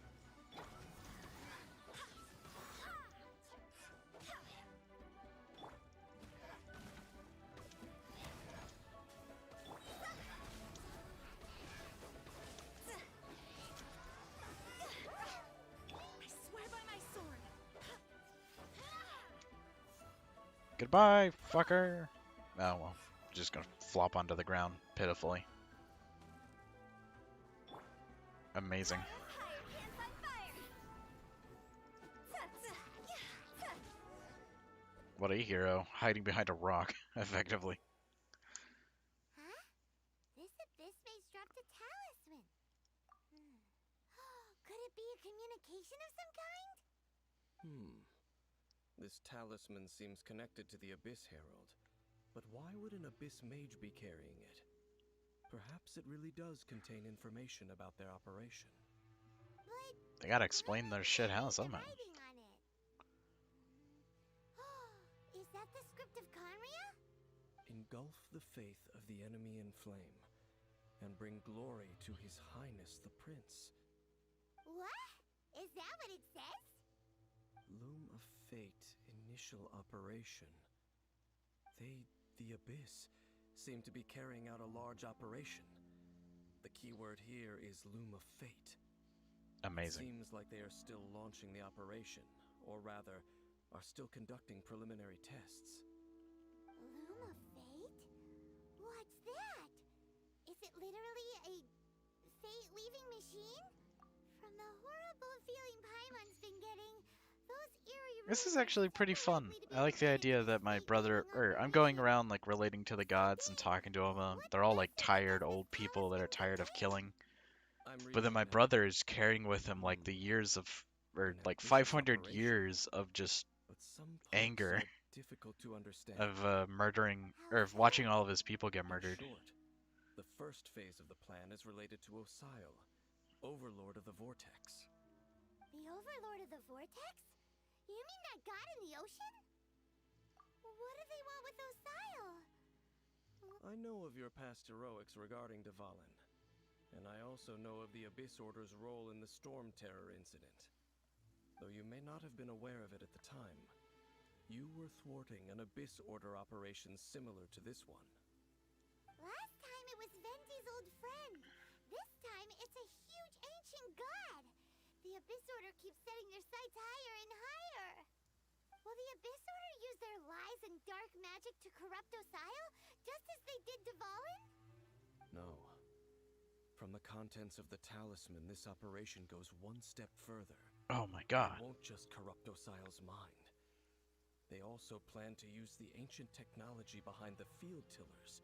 I swear by my sword! Goodbye, fucker! Oh well, just gonna flop onto the ground pitifully. Amazing. What a hero, hiding behind a rock, effectively. Huh? This abyss maze dropped a talisman. Could it be a communication of some kind? This talisman seems connected to the Abyss Herald. But why would an Abyss Mage be carrying it? Perhaps it really does contain information about their operation. But They gotta explain their shit how the somehow. writing on it. Is that the script of Conria? Engulf the faith of the enemy in flame, and bring glory to His Highness the Prince. What? Is that what it says? Loom of Fate initial operation. They, the Abyss, seem to be carrying out a large operation. The key word here is Loom of Fate. Amazing. Seems like they are still launching the operation, or rather, are still conducting preliminary tests. Loom of Fate? What's that? Is it literally a fate-weaving machine? From the horrible feeling Paimon's been getting, those eerie This is rumors actually are pretty fun. likely to be I like the connected idea to that this my brother, fate-weaving I'm going operation. around like relating to the gods and talking to them. They're all like tired old people that are tired of killing. I'm But reading then it my now. brother is carrying with him like the years of, or An like ambitious 500 operation, years of just but some parts anger are difficult to understand. of murdering, How or of so? watching all of his people get In murdered. short, the first phase of the plan is related to Osile, Overlord of the Vortex. The Overlord of the Vortex? You mean that god in the ocean? What do they want with Osile? I know of your past heroics regarding Dvalin, and I also know of the Abyss Order's role in the Storm Terror incident. Though you may not have been aware of it at the time, you were thwarting an Abyss Order operation similar to this one. Last time it was Venti's old friend. This time it's a huge ancient god. The Abyss Order keeps setting their sights higher and higher. Will the Abyss Order use their lies and dark magic to corrupt Osile, just as they did Dvalin? No. From the contents of the talisman, this operation goes one step further. Oh my They god. won't just corrupt Osile's mind. They also plan to use the ancient technology behind the field tillers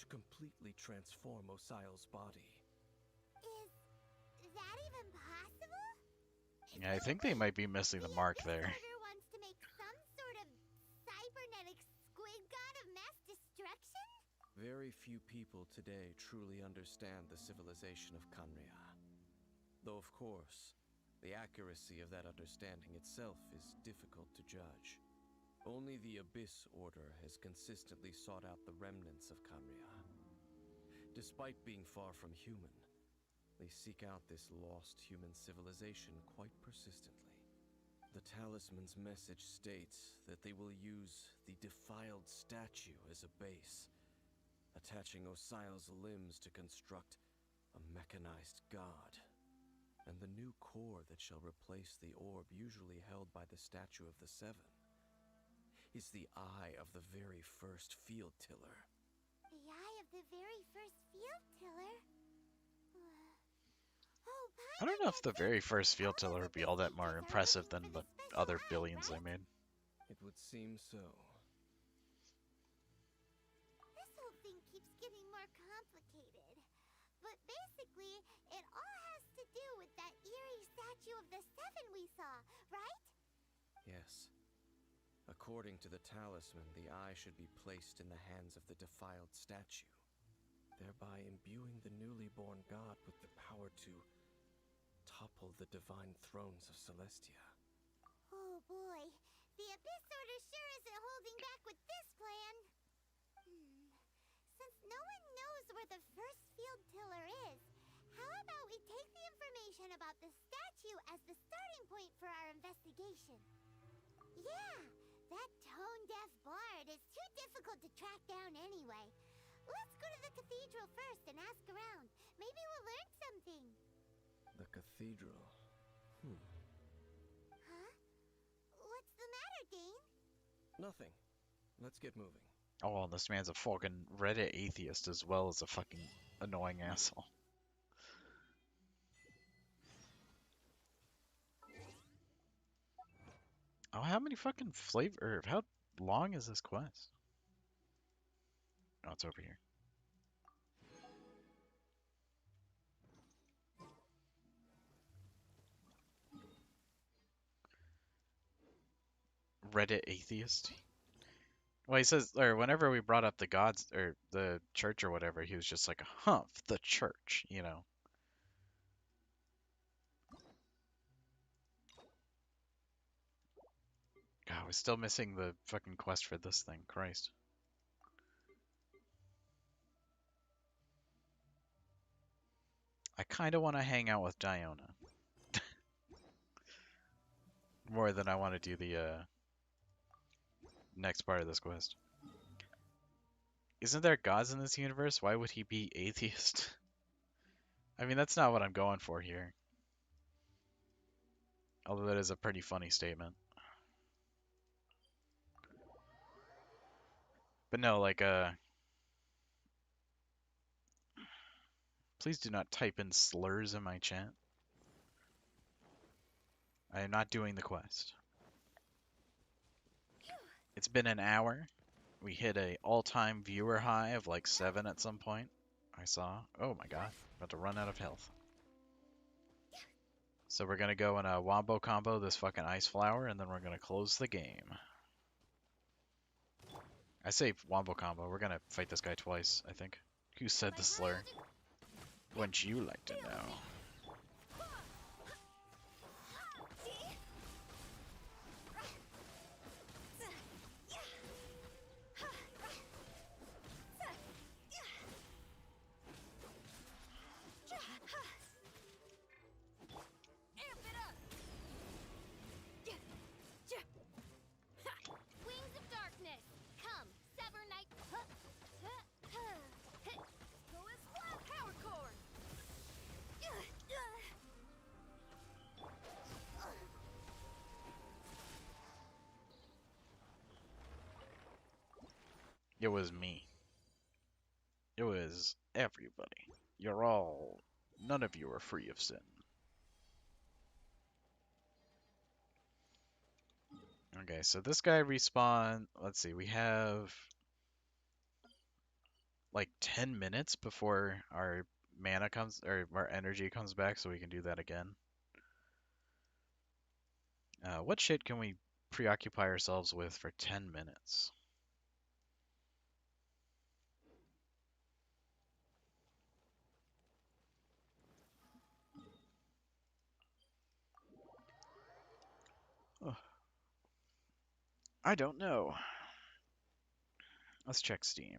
to completely transform Osile's body. Is that even possible? Yeah, I think they might be missing the mark there. The Abyss Order wants to make some sort of cybernetic squid god of mass destruction? Very few people today truly understand the civilization of Kanria. Though, of course, the accuracy of that understanding itself is difficult to judge. Only the Abyss Order has consistently sought out the remnants of Kanria. Despite being far from human, they seek out this lost human civilization quite persistently. The talisman's message states that they will use the defiled statue as a base, attaching Osile's limbs to construct a mechanized god. And the new core that shall replace the orb usually held by the statue of the Seven is the eye of the very first field tiller. The eye of the very first field tiller? Oh, I don't know if the very first field tiller would be all that more impressive than the other billions they made. It would seem so. This whole thing keeps getting more complicated. But basically, it all has to do with that eerie statue of the Seven we saw, right? Yes. According to the talisman, the eye should be placed in the hands of the defiled statue, thereby imbuing the newly born god with the power to topple the divine thrones of Celestia. Oh boy, the Abyss Order sure isn't holding back with this plan. Since no one knows where the first field tiller is, how about we take the information about the statue as the starting point for our investigation? Yeah, that tone-deaf bard is too difficult to track down anyway. Let's go to the cathedral first and ask around. Maybe we'll learn something. The cathedral. Huh? What's the matter, Dane? Nothing. Let's get moving. Oh, well, this man's a fucking Reddit atheist as well as a fucking annoying asshole. Oh, how many fucking flavor, or how long is this quest? Oh, it's over here. Reddit atheist. Well, he says, or whenever we brought up the gods or the church or whatever, he was just like, "Humph, the church," you know. God, we're still missing the fucking quest for this thing. Christ. I kind of want to hang out with Diona more than I want to do the next part of this quest. Isn't there gods in this universe? Why would he be atheist? I mean, that's not what I'm going for here. Although that is a pretty funny statement. But no, like, please do not type in slurs in my chat. I am not doing the quest. It's been an hour. We hit a all-time viewer high of like 7 at some point. I saw. Oh my god. About to run out of health. So we're gonna go in a wombo combo this fucking ice flower, and then we're gonna close the game. I say wombo combo. We're gonna fight this guy twice, I think. Who said the slur? Wouldn't you like to know? Wings of darkness, come, sever night. Power core. It was me. It was everybody. You're all... None of you are free of sin. Okay, so this guy respawn. Let's see, we have like 10 minutes before our mana comes, or our energy comes back, so we can do that again. What shit can we preoccupy ourselves with for 10 minutes? Ugh, I don't know. Let's check Steam.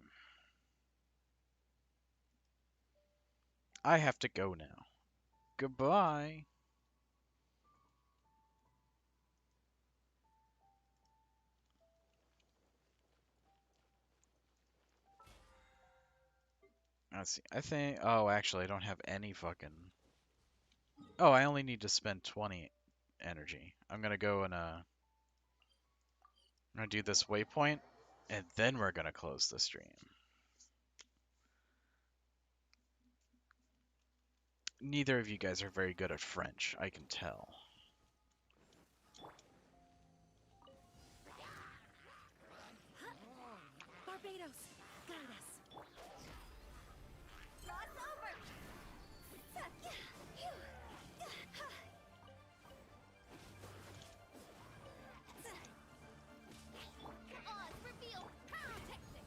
I have to go now. Goodbye. Let's see. I think. Oh, actually, I don't have any fucking. Oh, I only need to spend 20 energy. I'm gonna go and I'm gonna do this waypoint, and then we're gonna close the stream. Neither of you guys are very good at French, I can tell. Barbados, guide us. Cross over. Oz reveal pyrotechnics.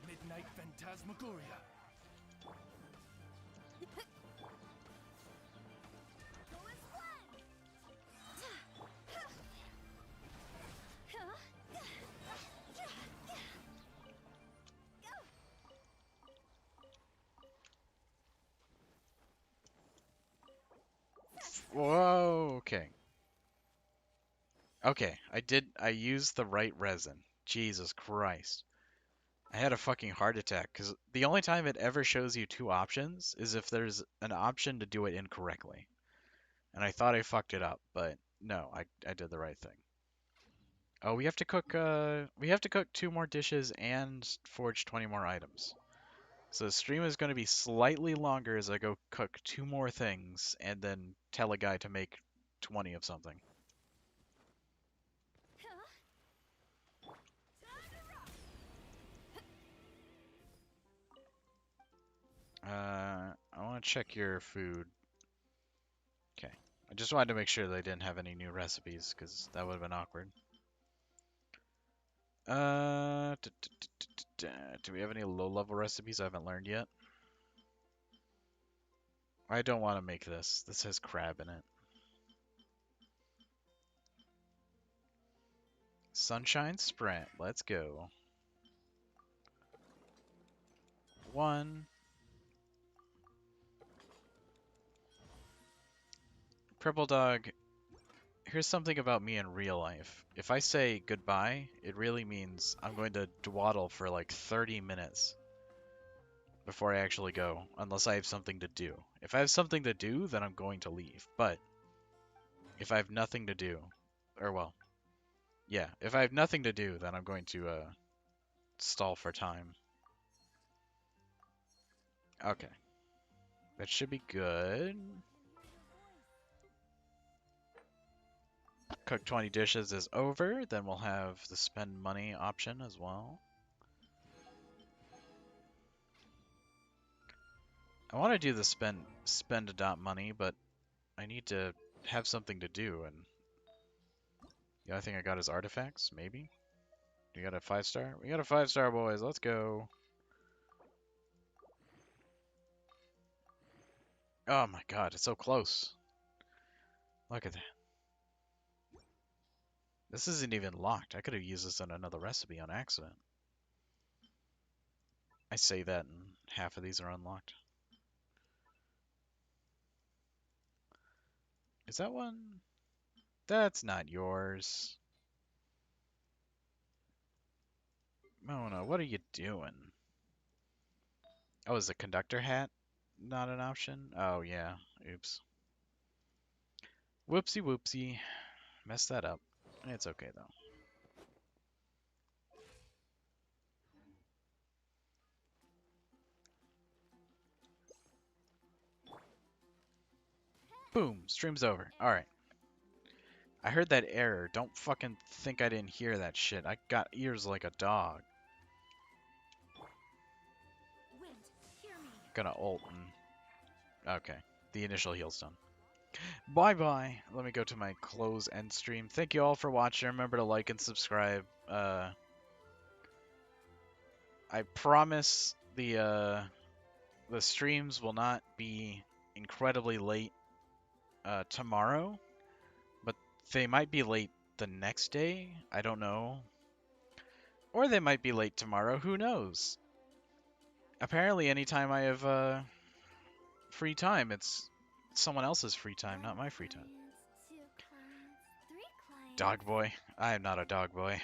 Midnight Phantasmagoria. Go as planned. Whoa, okay. Okay, I used the right resin. Jesus Christ. I had a fucking heart attack, because the only time it ever shows you two options is if there's an option to do it incorrectly. And I thought I fucked it up, but no, I did the right thing. Oh, we have to cook 2 more dishes and forge 20 more items. So the stream is going to be slightly longer as I go cook 2 more things and then tell a guy to make 20 of something. I want to check your food. Okay. I just wanted to make sure they didn't have any new recipes, because that would have been awkward. Do we have any low-level recipes I haven't learned yet? I don't want to make this. This has crab in it. Sunshine Sprint. Let's go. 1. Purple Dog. Here's something about me in real life. If I say goodbye, it really means I'm going to dwaddle for like 30 minutes before I actually go, unless I have something to do. If I have something to do, then I'm going to leave. But if I have nothing to do, or well, yeah, if I have nothing to do, then I'm going to stall for time. Okay. That should be good. Cook 20 dishes is over. Then we'll have the spend money option as well. I want to do the spend a dot money, but I need to have something to do, and the only thing I got is artifacts, maybe? We got a 5-star? We got a 5-star, boys. Let's go. Oh my god, it's so close. Look at that. This isn't even locked. I could have used this in another recipe on accident. I say that and half of these are unlocked. Is that one? That's not yours. Mona, what are you doing? Oh, is the conductor hat not an option? Oh, yeah. Oops. Whoopsie whoopsie. Messed that up. It's okay, though. Boom. Stream's over. Alright. I heard that error. Don't fucking think I didn't hear that shit. I got ears like a dog. Gonna ult and... Okay. The initial heal's done. Bye-bye. Let me go to my close end stream. Thank you all for watching. Remember to like and subscribe. I promise the streams will not be incredibly late tomorrow, but they might be late the next day. I don't know. Or they might be late tomorrow. Who knows? Apparently, anytime I have free time, it's someone else's free time, not my free time. Clients, 2 clients, 3 clients. Dog boy. I am not a dog boy.